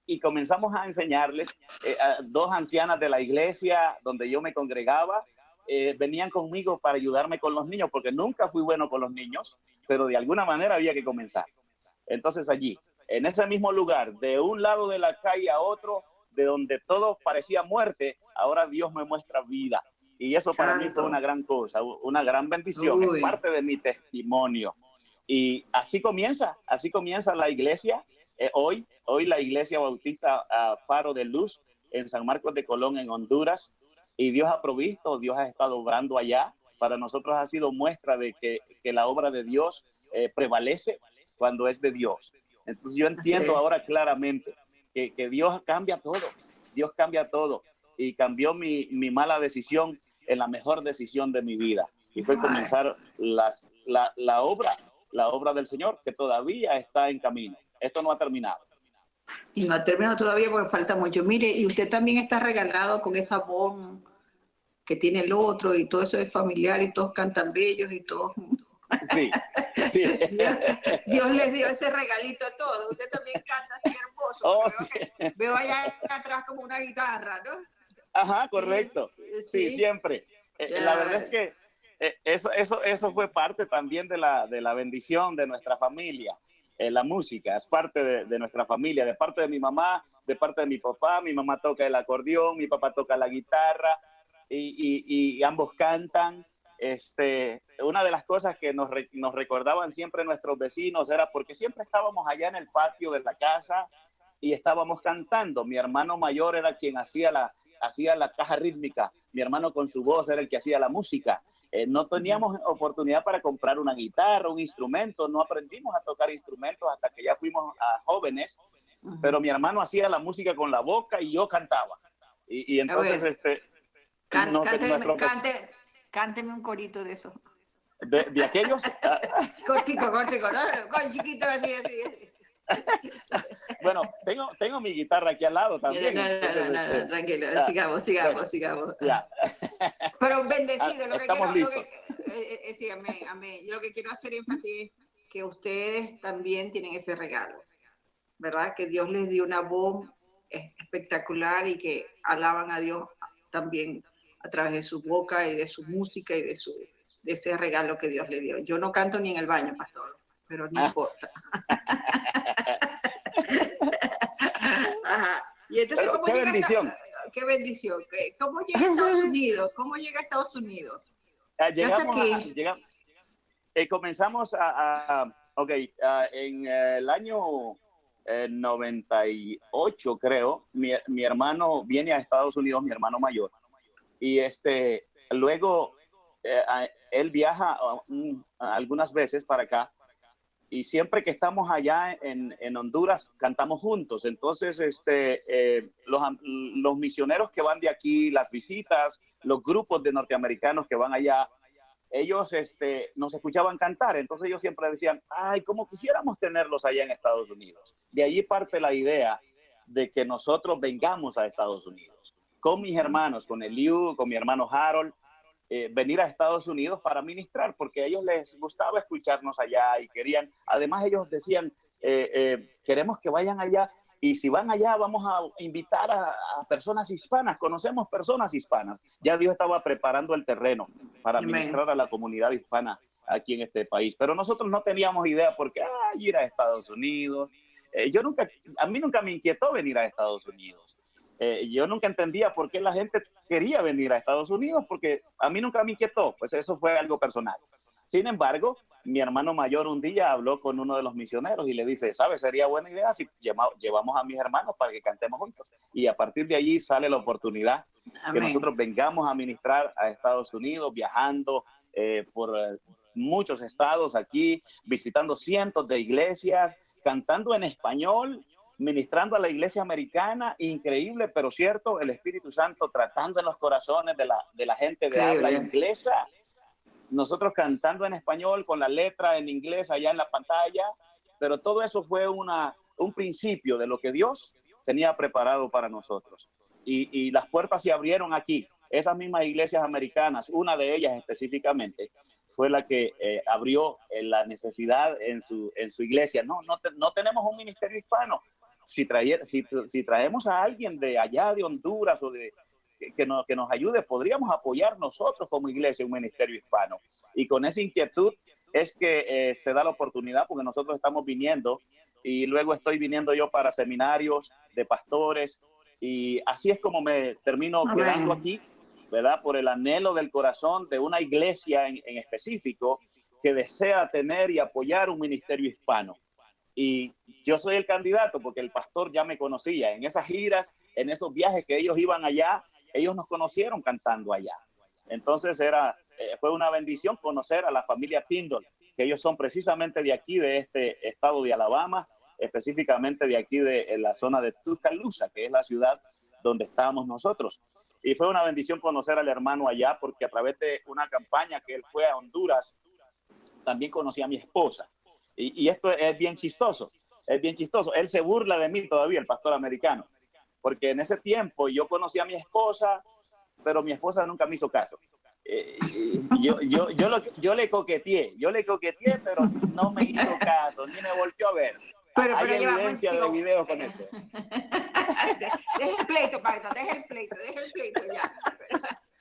y comenzamos a enseñarles. A dos ancianas de la iglesia donde yo me congregaba venían conmigo para ayudarme con los niños, porque nunca fui bueno con los niños, pero de alguna manera había que comenzar. Entonces allí, en ese mismo lugar, de un lado de la calle a otro, de donde todo parecía muerte, ahora Dios me muestra vida. Y eso para mí fue una Santo. gran cosa, una gran bendición, es Uy. parte de mi testimonio. Y así comienza la iglesia. Hoy la iglesia bautista Faro de Luz en San Marcos de Colón, en Honduras. Y Dios ha provisto, Dios ha estado obrando allá. Para nosotros ha sido muestra de que la obra de Dios prevalece cuando es de Dios. Entonces yo Así entiendo es. ahora claramente que Dios cambia todo. Dios cambia todo. Y cambió mi mala decisión en la mejor decisión de mi vida. Y fue Ay. comenzar la obra del Señor, que todavía está en camino. Esto no ha terminado. Y no ha terminado todavía porque falta mucho. Mire, y usted también está regalado con esa voz que tiene el otro, y todo eso es familiar, y todos cantan bellos, y todos. Sí, sí. Dios les dio ese regalito a todos. Usted también canta así hermoso, Oh, porque sí. veo allá atrás como una guitarra, ¿no? Ajá, Sí, correcto. Sí, sí. siempre. La verdad es que eso fue parte también de la bendición de nuestra familia. La música es parte de nuestra familia, de parte de mi mamá, de parte de mi papá. Mi mamá toca el acordeón, mi papá toca la guitarra, y ambos cantan. Una de las cosas que nos recordaban siempre nuestros vecinos era porque siempre estábamos allá en el patio de la casa y estábamos cantando. Mi hermano mayor era quien hacía la caja rítmica. Mi hermano con su voz era el que hacía la música. No teníamos oportunidad para comprar una guitarra, un instrumento. No aprendimos a tocar instrumentos hasta que ya fuimos jóvenes. Pero mi hermano hacía la música con la boca y yo cantaba. Y A ver, entonces, cánteme un corito de eso. de aquellos. Cortico, ¿no? Con chiquito, así. Bueno, tengo mi guitarra aquí al lado también. No, tranquilo, sigamos. Ya. Pero bendecido, Estamos listos. Sí, amén. Yo lo que quiero hacer énfasis es que ustedes también tienen ese regalo, ¿verdad? Que Dios les dio una voz espectacular y que alaban a Dios también a través de su boca y de su música y de ese regalo que Dios le dio. Yo no canto ni en el baño, pastor, pero no importa. Ajá. Y entonces, Pero qué bendición. Qué bendición. ¿Cómo llega a Estados Unidos? ¿Cómo llega a Estados Unidos? Comenzamos en el año 98, creo. Mi hermano viene a Estados Unidos, mi hermano mayor, y luego él viaja algunas veces para acá, y siempre que estamos allá en Honduras cantamos juntos. Entonces los misioneros que van de aquí, las visitas, los grupos de norteamericanos que van allá, ellos nos escuchaban cantar. Entonces ellos siempre decían, ay, cómo quisiéramos tenerlos allá en Estados Unidos. De allí parte la idea de que nosotros vengamos a Estados Unidos con mis hermanos, con Eliu, con mi hermano Harold, venir a Estados Unidos para ministrar, porque a ellos les gustaba escucharnos allá y querían. Además ellos decían, queremos que vayan allá, y si van allá vamos a invitar a personas hispanas. Conocemos personas hispanas. Ya Dios estaba preparando el terreno para ministrar a la comunidad hispana aquí en este país, pero nosotros no teníamos idea, porque ir a Estados Unidos, a mí nunca me inquietó venir a Estados Unidos. Yo nunca entendía por qué la gente quería venir a Estados Unidos, porque a mí nunca me inquietó. Pues eso fue algo personal. Sin embargo, mi hermano mayor un día habló con uno de los misioneros y le dice, ¿sabes? Sería buena idea si llevamos a mis hermanos para que cantemos juntos. Y a partir de allí sale la oportunidad. Amén. Que nosotros vengamos a ministrar a Estados Unidos, viajando por muchos estados aquí, visitando cientos de iglesias, cantando en español, ministrando a la iglesia americana. Increíble, pero cierto, el Espíritu Santo tratando en los corazones de la gente de habla inglesa. Nosotros cantando en español con la letra en inglés allá en la pantalla, pero todo eso fue una un principio de lo que Dios tenía preparado para nosotros. Y las puertas se abrieron aquí. Esas mismas iglesias americanas, una de ellas específicamente, fue la que abrió la necesidad en su iglesia. No tenemos un ministerio hispano. Si traemos a alguien de allá, de Honduras, o que nos ayude, podríamos apoyar nosotros como iglesia un ministerio hispano. Y con esa inquietud es que se da la oportunidad, porque nosotros estamos viniendo, y luego estoy viniendo yo para seminarios de pastores, y así es como me termino quedando aquí, ¿verdad? Por el anhelo del corazón de una iglesia en específico que desea tener y apoyar un ministerio hispano. Y yo soy el candidato porque el pastor ya me conocía. En esas giras, en esos viajes que ellos iban allá, ellos nos conocieron cantando allá. Entonces fue una bendición conocer a la familia Tindall, que ellos son precisamente de aquí, de este estado de Alabama, específicamente de aquí de la zona de Tuscaloosa, que es la ciudad donde estábamos nosotros. Y fue una bendición conocer al hermano allá, porque a través de una campaña que él fue a Honduras, también conocí a mi esposa. Y esto es bien chistoso, es bien chistoso. Él se burla de mí todavía, el pastor americano, porque en ese tiempo yo conocí a mi esposa, pero mi esposa nunca me hizo caso. Yo le coqueteé, pero no me hizo caso, ni me volvió a ver. Hay evidencia de video con eso. Deja el pleito, Paito, deja el pleito ya.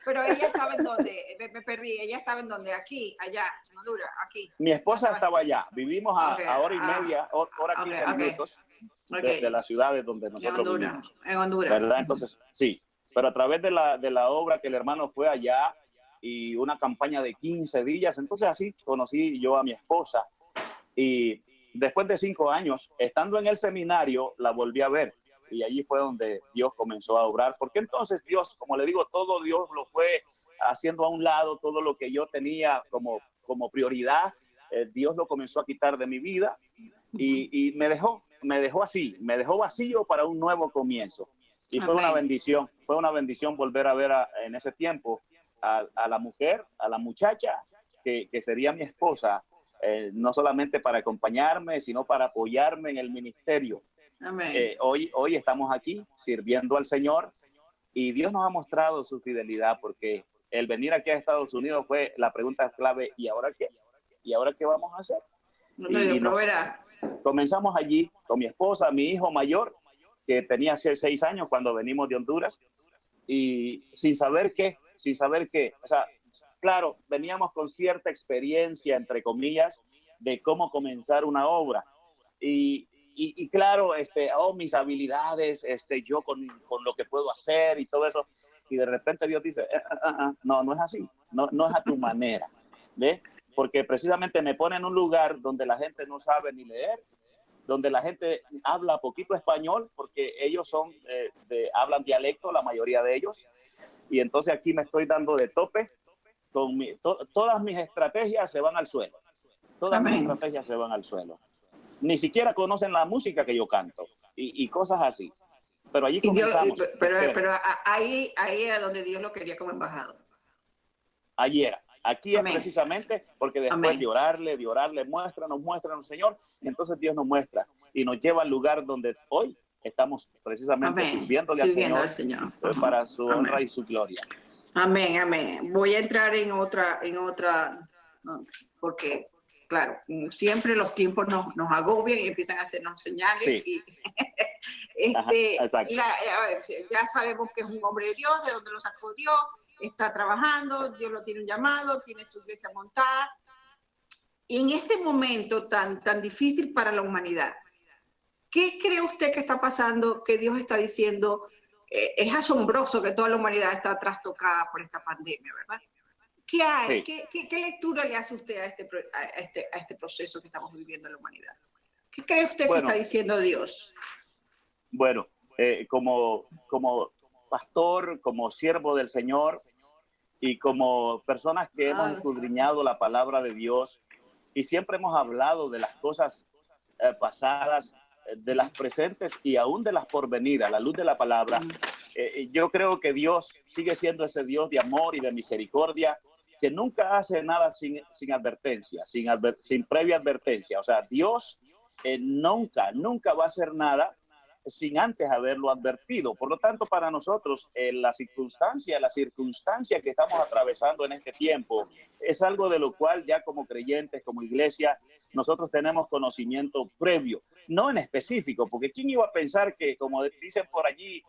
Pero ella estaba en donde, me perdí, ella estaba en donde, aquí, allá, en Honduras, aquí. Mi esposa estaba allá, vivimos a hora y media, hora 15 minutos de las ciudades donde nosotros vivimos. En Honduras. ¿Verdad? Entonces, sí, pero a través de la obra que el hermano fue allá y una campaña de 15 días, entonces así conocí yo a mi esposa. Y después de 5 años, estando en el seminario, la volví a ver. Y allí fue donde Dios comenzó a obrar. Porque entonces Dios, como le digo, todo Dios lo fue haciendo a un lado, todo lo que yo tenía como prioridad, Dios lo comenzó a quitar de mi vida y me dejó así, me dejó vacío para un nuevo comienzo. Y fue una bendición volver a ver en ese tiempo a la mujer, a la muchacha que sería mi esposa, no solamente para acompañarme, sino para apoyarme en el ministerio. Hoy estamos aquí sirviendo al Señor y Dios nos ha mostrado su fidelidad, porque el venir aquí a Estados Unidos fue la pregunta clave: ¿y ahora qué? ¿Y ahora qué vamos a hacer? Comenzamos allí con mi esposa, mi hijo mayor, que tenía 6 años cuando venimos de Honduras, y sin saber qué. O sea, claro, veníamos con cierta experiencia, entre comillas, de cómo comenzar una obra. Y claro, mis habilidades, yo con lo que puedo hacer y todo eso. Y de repente Dios dice, no es así, no es a tu manera, ¿ves? Porque precisamente me pone en un lugar donde la gente no sabe ni leer, donde la gente habla poquito español, porque ellos hablan dialecto, la mayoría de ellos. Y entonces aquí me estoy dando de tope, todas mis estrategias se van al suelo. Mis estrategias se van al suelo. Ni siquiera conocen la música que yo canto y cosas así. Pero allí comenzamos. Pero ahí era donde Dios lo quería como embajador. Aquí es precisamente porque después de orarle, muéstranos, Señor. Y entonces Dios nos muestra y nos lleva al lugar donde hoy estamos precisamente sirviéndole al Señor. Para su honra y su gloria. Amén. Voy a entrar en otra, porque claro, siempre los tiempos nos agobian y empiezan a hacernos señales. Sí. Ya sabemos que es un hombre de Dios, de donde lo sacó Dios, está trabajando, Dios lo tiene un llamado, tiene su iglesia montada. Y en este momento tan difícil para la humanidad, ¿qué cree usted que está pasando, que Dios está diciendo? Es asombroso que toda la humanidad está trastocada por esta pandemia, ¿verdad? ¿Qué hay? Sí. ¿Qué lectura le hace usted a este proceso que estamos viviendo en la humanidad? ¿Qué cree usted que está diciendo Dios? Bueno, como pastor, como siervo del Señor y como personas que hemos escudriñado la palabra de Dios y siempre hemos hablado de las cosas pasadas, de las presentes y aún de las por venir a la luz de la palabra, yo creo que Dios sigue siendo ese Dios de amor y de misericordia, que nunca hace nada sin advertencia, sin previa advertencia. O sea, Dios nunca va a hacer nada sin antes haberlo advertido. Por lo tanto, para nosotros, la circunstancia que estamos atravesando en este tiempo es algo de lo cual ya como creyentes, como iglesia, nosotros tenemos conocimiento previo, no en específico, porque ¿quién iba a pensar que, como dicen por allí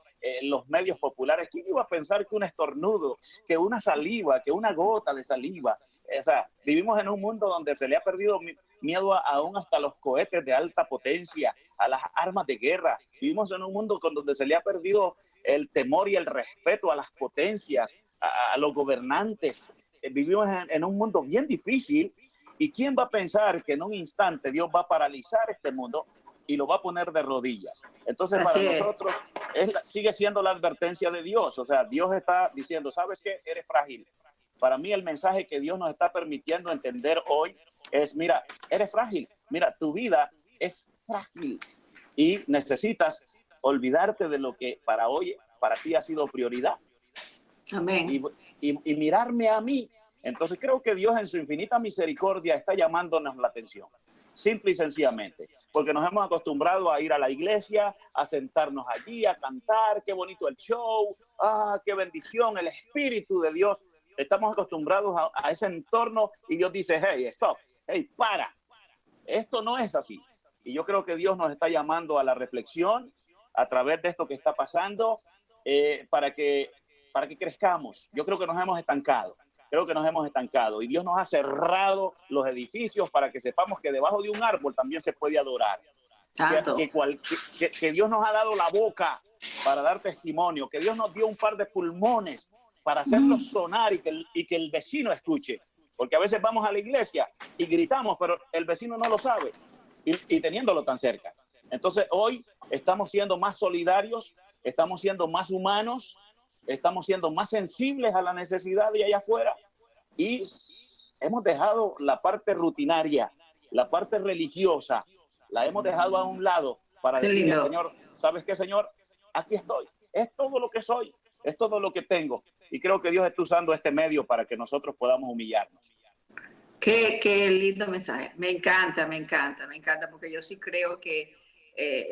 los medios populares, quién iba a pensar que un estornudo, que una saliva, que una gota de saliva, o sea, vivimos en un mundo donde se le ha perdido miedo aún hasta los cohetes de alta potencia, a las armas de guerra. Vivimos en un mundo donde se le ha perdido el temor y el respeto a las potencias, a los gobernantes. Vivimos en un mundo bien difícil. ¿Y quién va a pensar que en un instante Dios va a paralizar este mundo y lo va a poner de rodillas? Entonces, para nosotros sigue siendo la advertencia de Dios. O sea, Dios está diciendo, ¿sabes qué? Eres frágil. Para mí el mensaje que Dios nos está permitiendo entender hoy es, mira, eres frágil. Mira, tu vida es frágil y necesitas olvidarte de lo que para hoy, para ti ha sido prioridad. Amén. Y mirarme a mí. Entonces creo que Dios en su infinita misericordia está llamándonos la atención, simple y sencillamente, porque nos hemos acostumbrado a ir a la iglesia, a sentarnos allí, a cantar, qué bonito el show, qué bendición, el Espíritu de Dios. Estamos acostumbrados a ese entorno y Dios dice, hey, stop, hey, para, esto no es así. Y yo creo que Dios nos está llamando a la reflexión a través de esto que está pasando para que crezcamos. Yo creo que nos hemos estancado. Y Dios nos ha cerrado los edificios para que sepamos que debajo de un árbol también se puede adorar. Que Dios nos ha dado la boca para dar testimonio, que Dios nos dio un par de pulmones para hacerlos sonar y que el vecino escuche. Porque a veces vamos a la iglesia y gritamos, pero el vecino no lo sabe y teniéndolo tan cerca. Entonces hoy estamos siendo más solidarios, estamos siendo más humanos, estamos siendo más sensibles a la necesidad de allá afuera y hemos dejado la parte rutinaria, la parte religiosa, la hemos dejado a un lado para decirle al Señor, ¿sabes qué, Señor? Aquí estoy, es todo lo que soy, es todo lo que tengo. Y creo que Dios está usando este medio para que nosotros podamos humillarnos. Qué lindo mensaje. Me encanta, porque yo sí creo que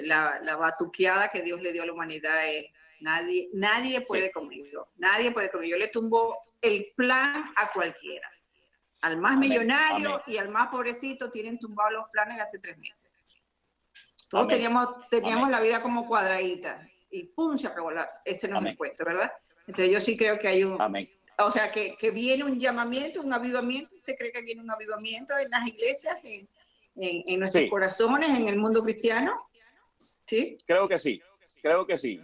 la batuqueada que Dios le dio a la humanidad es nadie puede conmigo, nadie puede conmigo. Yo le tumbo el plan a cualquiera. Al más millonario y al más pobrecito tienen tumbados los planes de hace 3 meses. Todos teníamos la vida como cuadradita y pum, se acabó ese no es el puesto, ¿verdad? Entonces yo sí creo que hay o sea, que viene un llamamiento, un avivamiento. ¿Usted cree que viene un avivamiento en las iglesias, en nuestros corazones, en el mundo cristiano? ¿Sí? Creo que sí.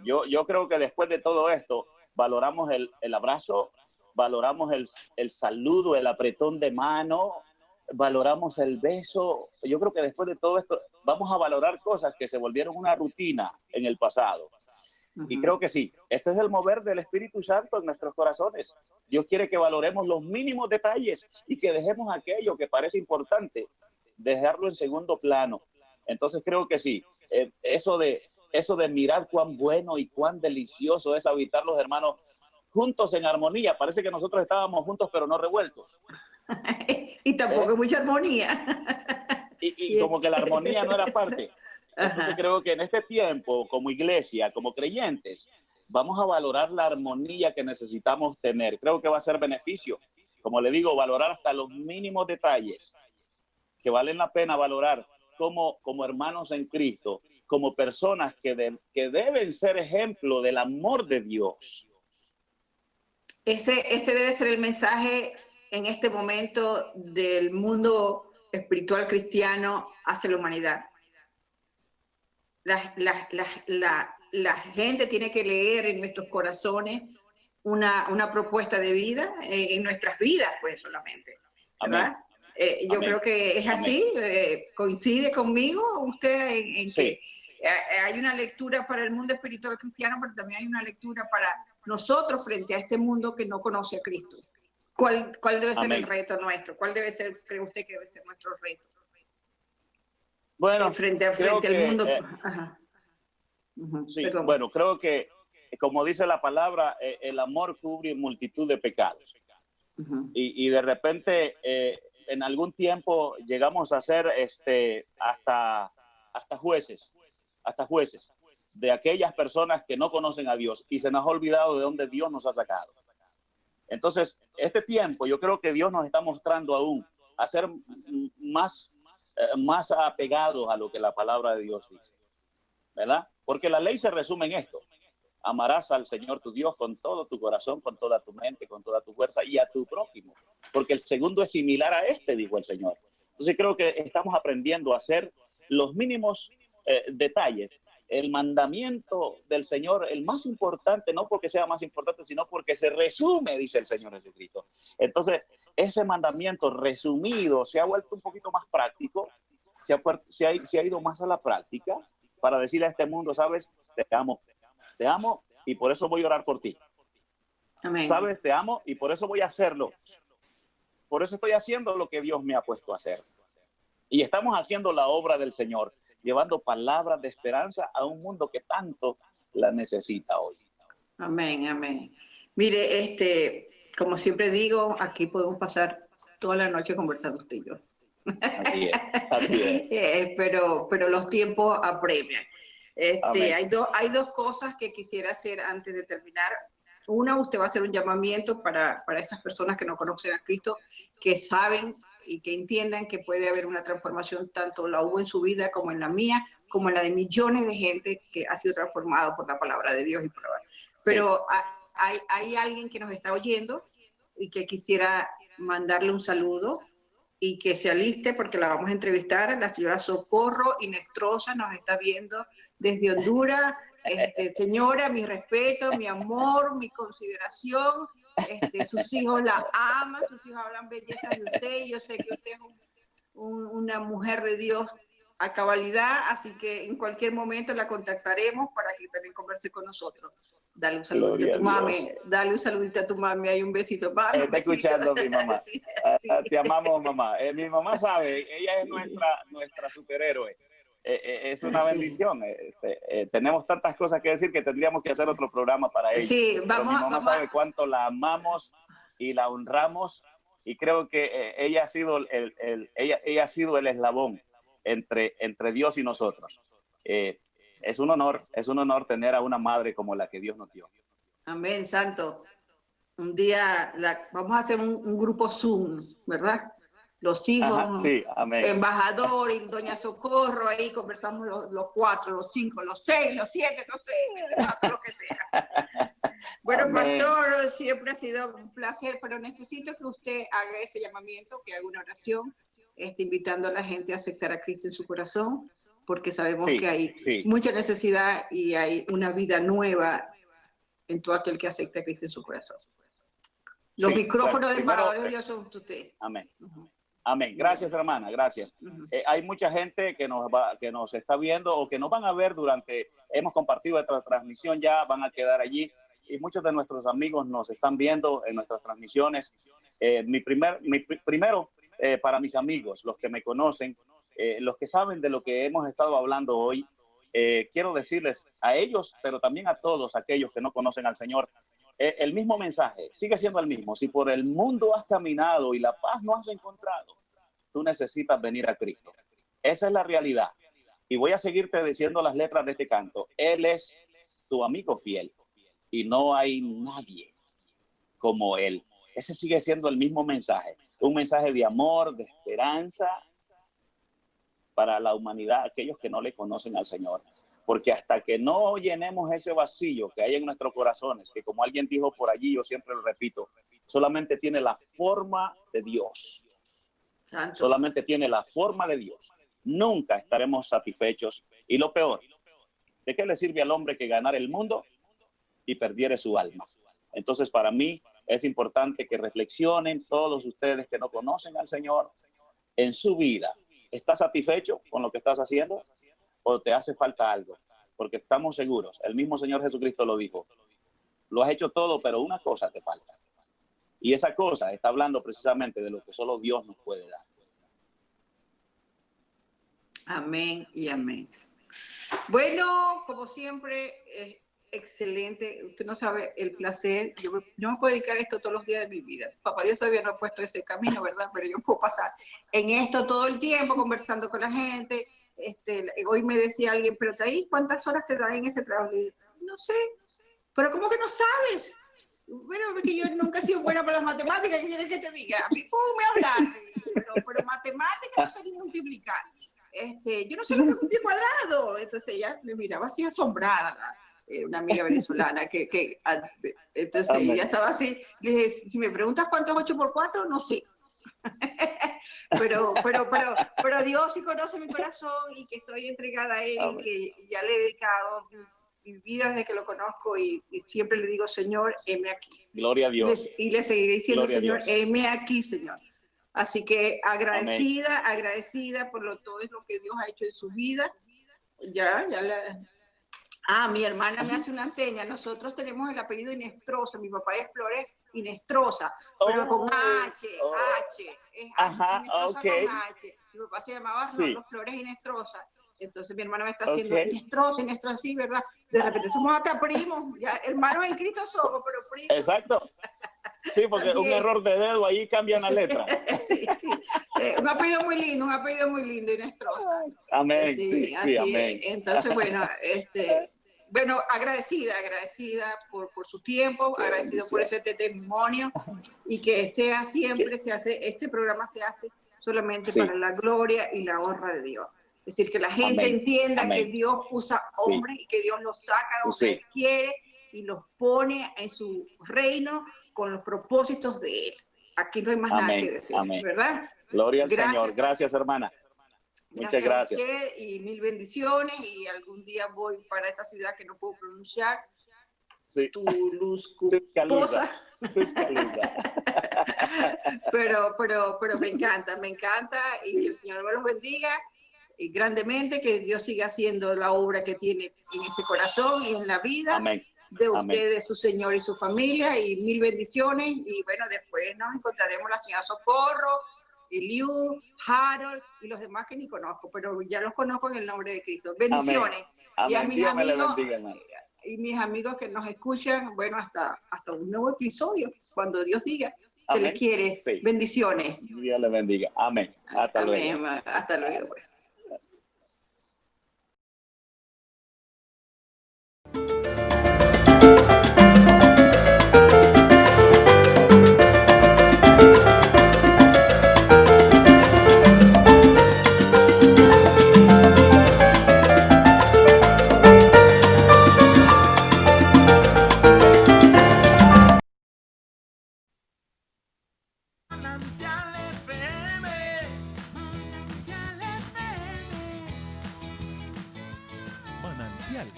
Yo creo que después de todo esto, valoramos el abrazo, valoramos el saludo, el apretón de mano, valoramos el beso. Yo creo que después de todo esto, vamos a valorar cosas que se volvieron una rutina en el pasado. Y creo que sí, este es el mover del Espíritu Santo en nuestros corazones. Dios quiere que valoremos los mínimos detalles y que dejemos aquello que parece importante, dejarlo en segundo plano. Entonces creo que sí, eso de mirar cuán bueno y cuán delicioso es habitar los hermanos juntos en armonía. Parece que nosotros estábamos juntos pero no revueltos. Y tampoco mucha armonía. Y como que la armonía no era parte. Entonces creo que en este tiempo, como iglesia, como creyentes, vamos a valorar la armonía que necesitamos tener. Creo que va a ser beneficio. Como le digo, valorar hasta los mínimos detalles que valen la pena valorar como hermanos en Cristo, como personas que deben ser ejemplo del amor de Dios. Ese debe ser el mensaje en este momento del mundo espiritual cristiano hacia la humanidad. La gente tiene que leer en nuestros corazones una propuesta de vida, en nuestras vidas, pues solamente. ¿Verdad? Yo creo que es así. ¿Coincide conmigo usted en que hay una lectura para el mundo espiritual cristiano, pero también hay una lectura para nosotros frente a este mundo que no conoce a Cristo? ¿Cuál debe ser el reto nuestro? ¿Cuál cree usted que debe ser nuestro reto? Bueno, frente al mundo. Bueno, creo que, como dice la palabra, el amor cubre multitud de pecados. Y de repente, en algún tiempo llegamos a ser hasta hasta jueces de aquellas personas que no conocen a Dios y se nos ha olvidado de dónde Dios nos ha sacado. Entonces, este tiempo yo creo que Dios nos está mostrando aún a ser más apegados a lo que la palabra de Dios dice, ¿verdad? Porque la ley se resume en esto: amarás al Señor tu Dios con todo tu corazón, con toda tu mente, con toda tu fuerza, y a tu prójimo, porque el segundo es similar a este, dijo el Señor. Entonces creo que estamos aprendiendo a hacer los mínimos detalles. El mandamiento del Señor, el más importante, no porque sea más importante, sino porque se resume, dice el Señor Jesucristo. Entonces, ese mandamiento resumido se ha vuelto un poquito más práctico, se ha ido más a la práctica para decirle a este mundo, sabes, te amo y por eso voy a orar por ti. Amén. Sabes, te amo y por eso voy a hacerlo. Por eso estoy haciendo lo que Dios me ha puesto a hacer. Y estamos haciendo la obra del Señor, llevando palabras de esperanza a un mundo que tanto la necesita hoy. Amén, amén. Mire, como siempre digo, aquí podemos pasar toda la noche conversando usted y yo. Así es. Pero los tiempos apremian. Hay dos cosas que quisiera hacer antes de terminar. Una, usted va a hacer un llamamiento para esas personas que no conocen a Cristo, que saben y que entiendan que puede haber una transformación, tanto la hubo en su vida como en la mía, como en la de millones de gente que ha sido transformado por la palabra de Dios y por la... Pero sí, hay alguien que nos está oyendo y que quisiera mandarle un saludo y que se aliste porque la vamos a entrevistar. La señora Socorro Inestrosa nos está viendo desde Honduras. Señora, mi respeto, mi amor, mi consideración. Sus hijos la aman, sus hijos hablan bellezas de usted y yo sé que usted es una mujer de Dios a cabalidad, así que en cualquier momento la contactaremos para que también converse con nosotros. Dale un saludito a tu mami, dale un saludito a tu mami, hay un besito. Mami, está escuchando mi mamá. Sí. Te amamos, mamá. Mi mamá sabe, ella es nuestra superhéroe. Es una bendición. Tenemos tantas cosas que decir que tendríamos que hacer otro programa para ella. Sí, mi mamá sabe cuánto la amamos y la honramos, y creo que ella ha sido ella ha sido el eslabón entre Dios y nosotros. Es un honor tener a una madre como la que Dios nos dio. Amén, santo. Un día vamos a hacer un grupo Zoom, ¿verdad? Los hijos, ajá, sí, amén. Embajador y doña Socorro, ahí conversamos los 4, los 5, los 6, los 7, no sé, lo que sea. Bueno, amén. Pastor, siempre ha sido un placer, pero necesito que usted haga ese llamamiento, que haga una oración, invitando a la gente a aceptar a Cristo en su corazón, porque sabemos que hay mucha necesidad y hay una vida nueva en todo aquel que acepta a Cristo en su corazón. Los micrófonos de embajador de Dios son ustedes. Amén. Amén. Gracias, hermana. Gracias. Hay mucha gente que nos está viendo o que nos van a ver hemos compartido esta transmisión, ya van a quedar allí, y muchos de nuestros amigos nos están viendo en nuestras transmisiones. Primero, para mis amigos, los que me conocen, los que saben de lo que hemos estado hablando hoy, quiero decirles a ellos, pero también a todos aquellos que no conocen al Señor, el mismo mensaje sigue siendo el mismo. Si por el mundo has caminado y la paz no has encontrado, tú necesitas venir a Cristo. Esa es la realidad. Y voy a seguirte diciendo las letras de este canto. Él es tu amigo fiel y no hay nadie como Él. Ese sigue siendo el mismo mensaje. Un mensaje de amor, de esperanza para la humanidad, aquellos que no le conocen al Señor. Porque hasta que no llenemos ese vacío que hay en nuestros corazones, que como alguien dijo por allí, yo siempre lo repito, solamente tiene la forma de Dios. Santo. Solamente tiene la forma de Dios. Nunca estaremos satisfechos. Y lo peor, ¿de qué le sirve al hombre que ganar el mundo y perdiere su alma? Entonces, para mí es importante que reflexionen todos ustedes que no conocen al Señor en su vida. ¿Estás satisfecho con lo que estás haciendo o te hace falta algo? Porque estamos seguros, el mismo Señor Jesucristo lo dijo, lo has hecho todo, pero una cosa te falta. Y esa cosa está hablando precisamente de lo que solo Dios nos puede dar. Amén y amén. Bueno, como siempre, excelente. Usted no sabe el placer. Yo me puedo dedicar a esto todos los días de mi vida. Papá Dios todavía no ha puesto ese camino, ¿verdad? Pero yo puedo pasar en esto todo el tiempo, conversando con la gente, Hoy me decía alguien, pero Thais, ¿cuántas horas te dan en ese trabajo? Le dije, no sé, pero ¿cómo que no sabes? Bueno, porque yo nunca he sido buena para las matemáticas, ¿qué quieres que te diga? A mí, ¿cómo me hablas? Pero matemáticas no sé ni multiplicar. Yo no sé lo que es un pie cuadrado. Entonces ella me miraba así asombrada, una amiga venezolana entonces Amén. ella estaba así, le dije, si me preguntas cuánto es 8 por 4, no sé. pero Dios sí conoce mi corazón y que estoy entregada a Él, Amén. y que ya le he dedicado mi vida desde que lo conozco y siempre le digo, Señor, heme aquí. Gloria a Dios. Y le seguiré diciendo, Gloria a Señor, Dios. heme aquí, Señor. Así que agradecida por todo lo que Dios ha hecho en su vida. Mi hermana me hace una seña. Nosotros tenemos el apellido Inestrosa. Mi papá es Flores Inestrosa, pero con H. Es Ajá, Inestrosa ok. con H. Mi papá se llamaba Arnoldo Flores Inestrosa. Entonces mi hermana me está haciendo Inestrosa, sí, ¿verdad? De repente somos hasta primos. Ya, hermanos en Cristo somos, pero primos. Exacto. Sí, porque También. un error de dedo ahí cambian la letra. Sí. Un apellido muy lindo, Inestrosa. Amén. Sí, Sí, amén. Entonces, bueno, agradecida por su tiempo, Qué agradecido bendición. por ese testimonio, y que sea siempre, este programa se hace solamente para la gloria y la honra de Dios. Es decir, que la gente entienda que Dios usa hombres y que Dios los saca donde Él quiere y los pone en su reino con los propósitos de Él. Aquí no hay más nada que decir, ¿verdad? Gloria al Señor. Gracias, hermana. Muchas gracias. A usted y mil bendiciones, y algún día voy para esa ciudad que no puedo pronunciar. Sí. Tuscaloosa. Tuscaloosa. pero me encanta, y que el Señor me los bendiga y grandemente, que Dios siga haciendo la obra que tiene en ese corazón y en la vida de ustedes, su Señor y su familia, y mil bendiciones. Y bueno, después nos encontraremos la señora Socorro, Eliu, Harold y los demás que ni conozco, pero ya los conozco en el nombre de Cristo. Bendiciones. Amén. Y a mis amigos, bendiga, y mis amigos que nos escuchan, bueno, hasta un nuevo episodio, cuando Dios diga, se les quiere. Sí. Bendiciones. Dios les bendiga. Amén. Hasta luego. Hasta luego. Pues.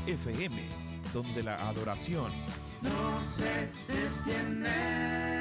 FM, donde la adoración no se detiene.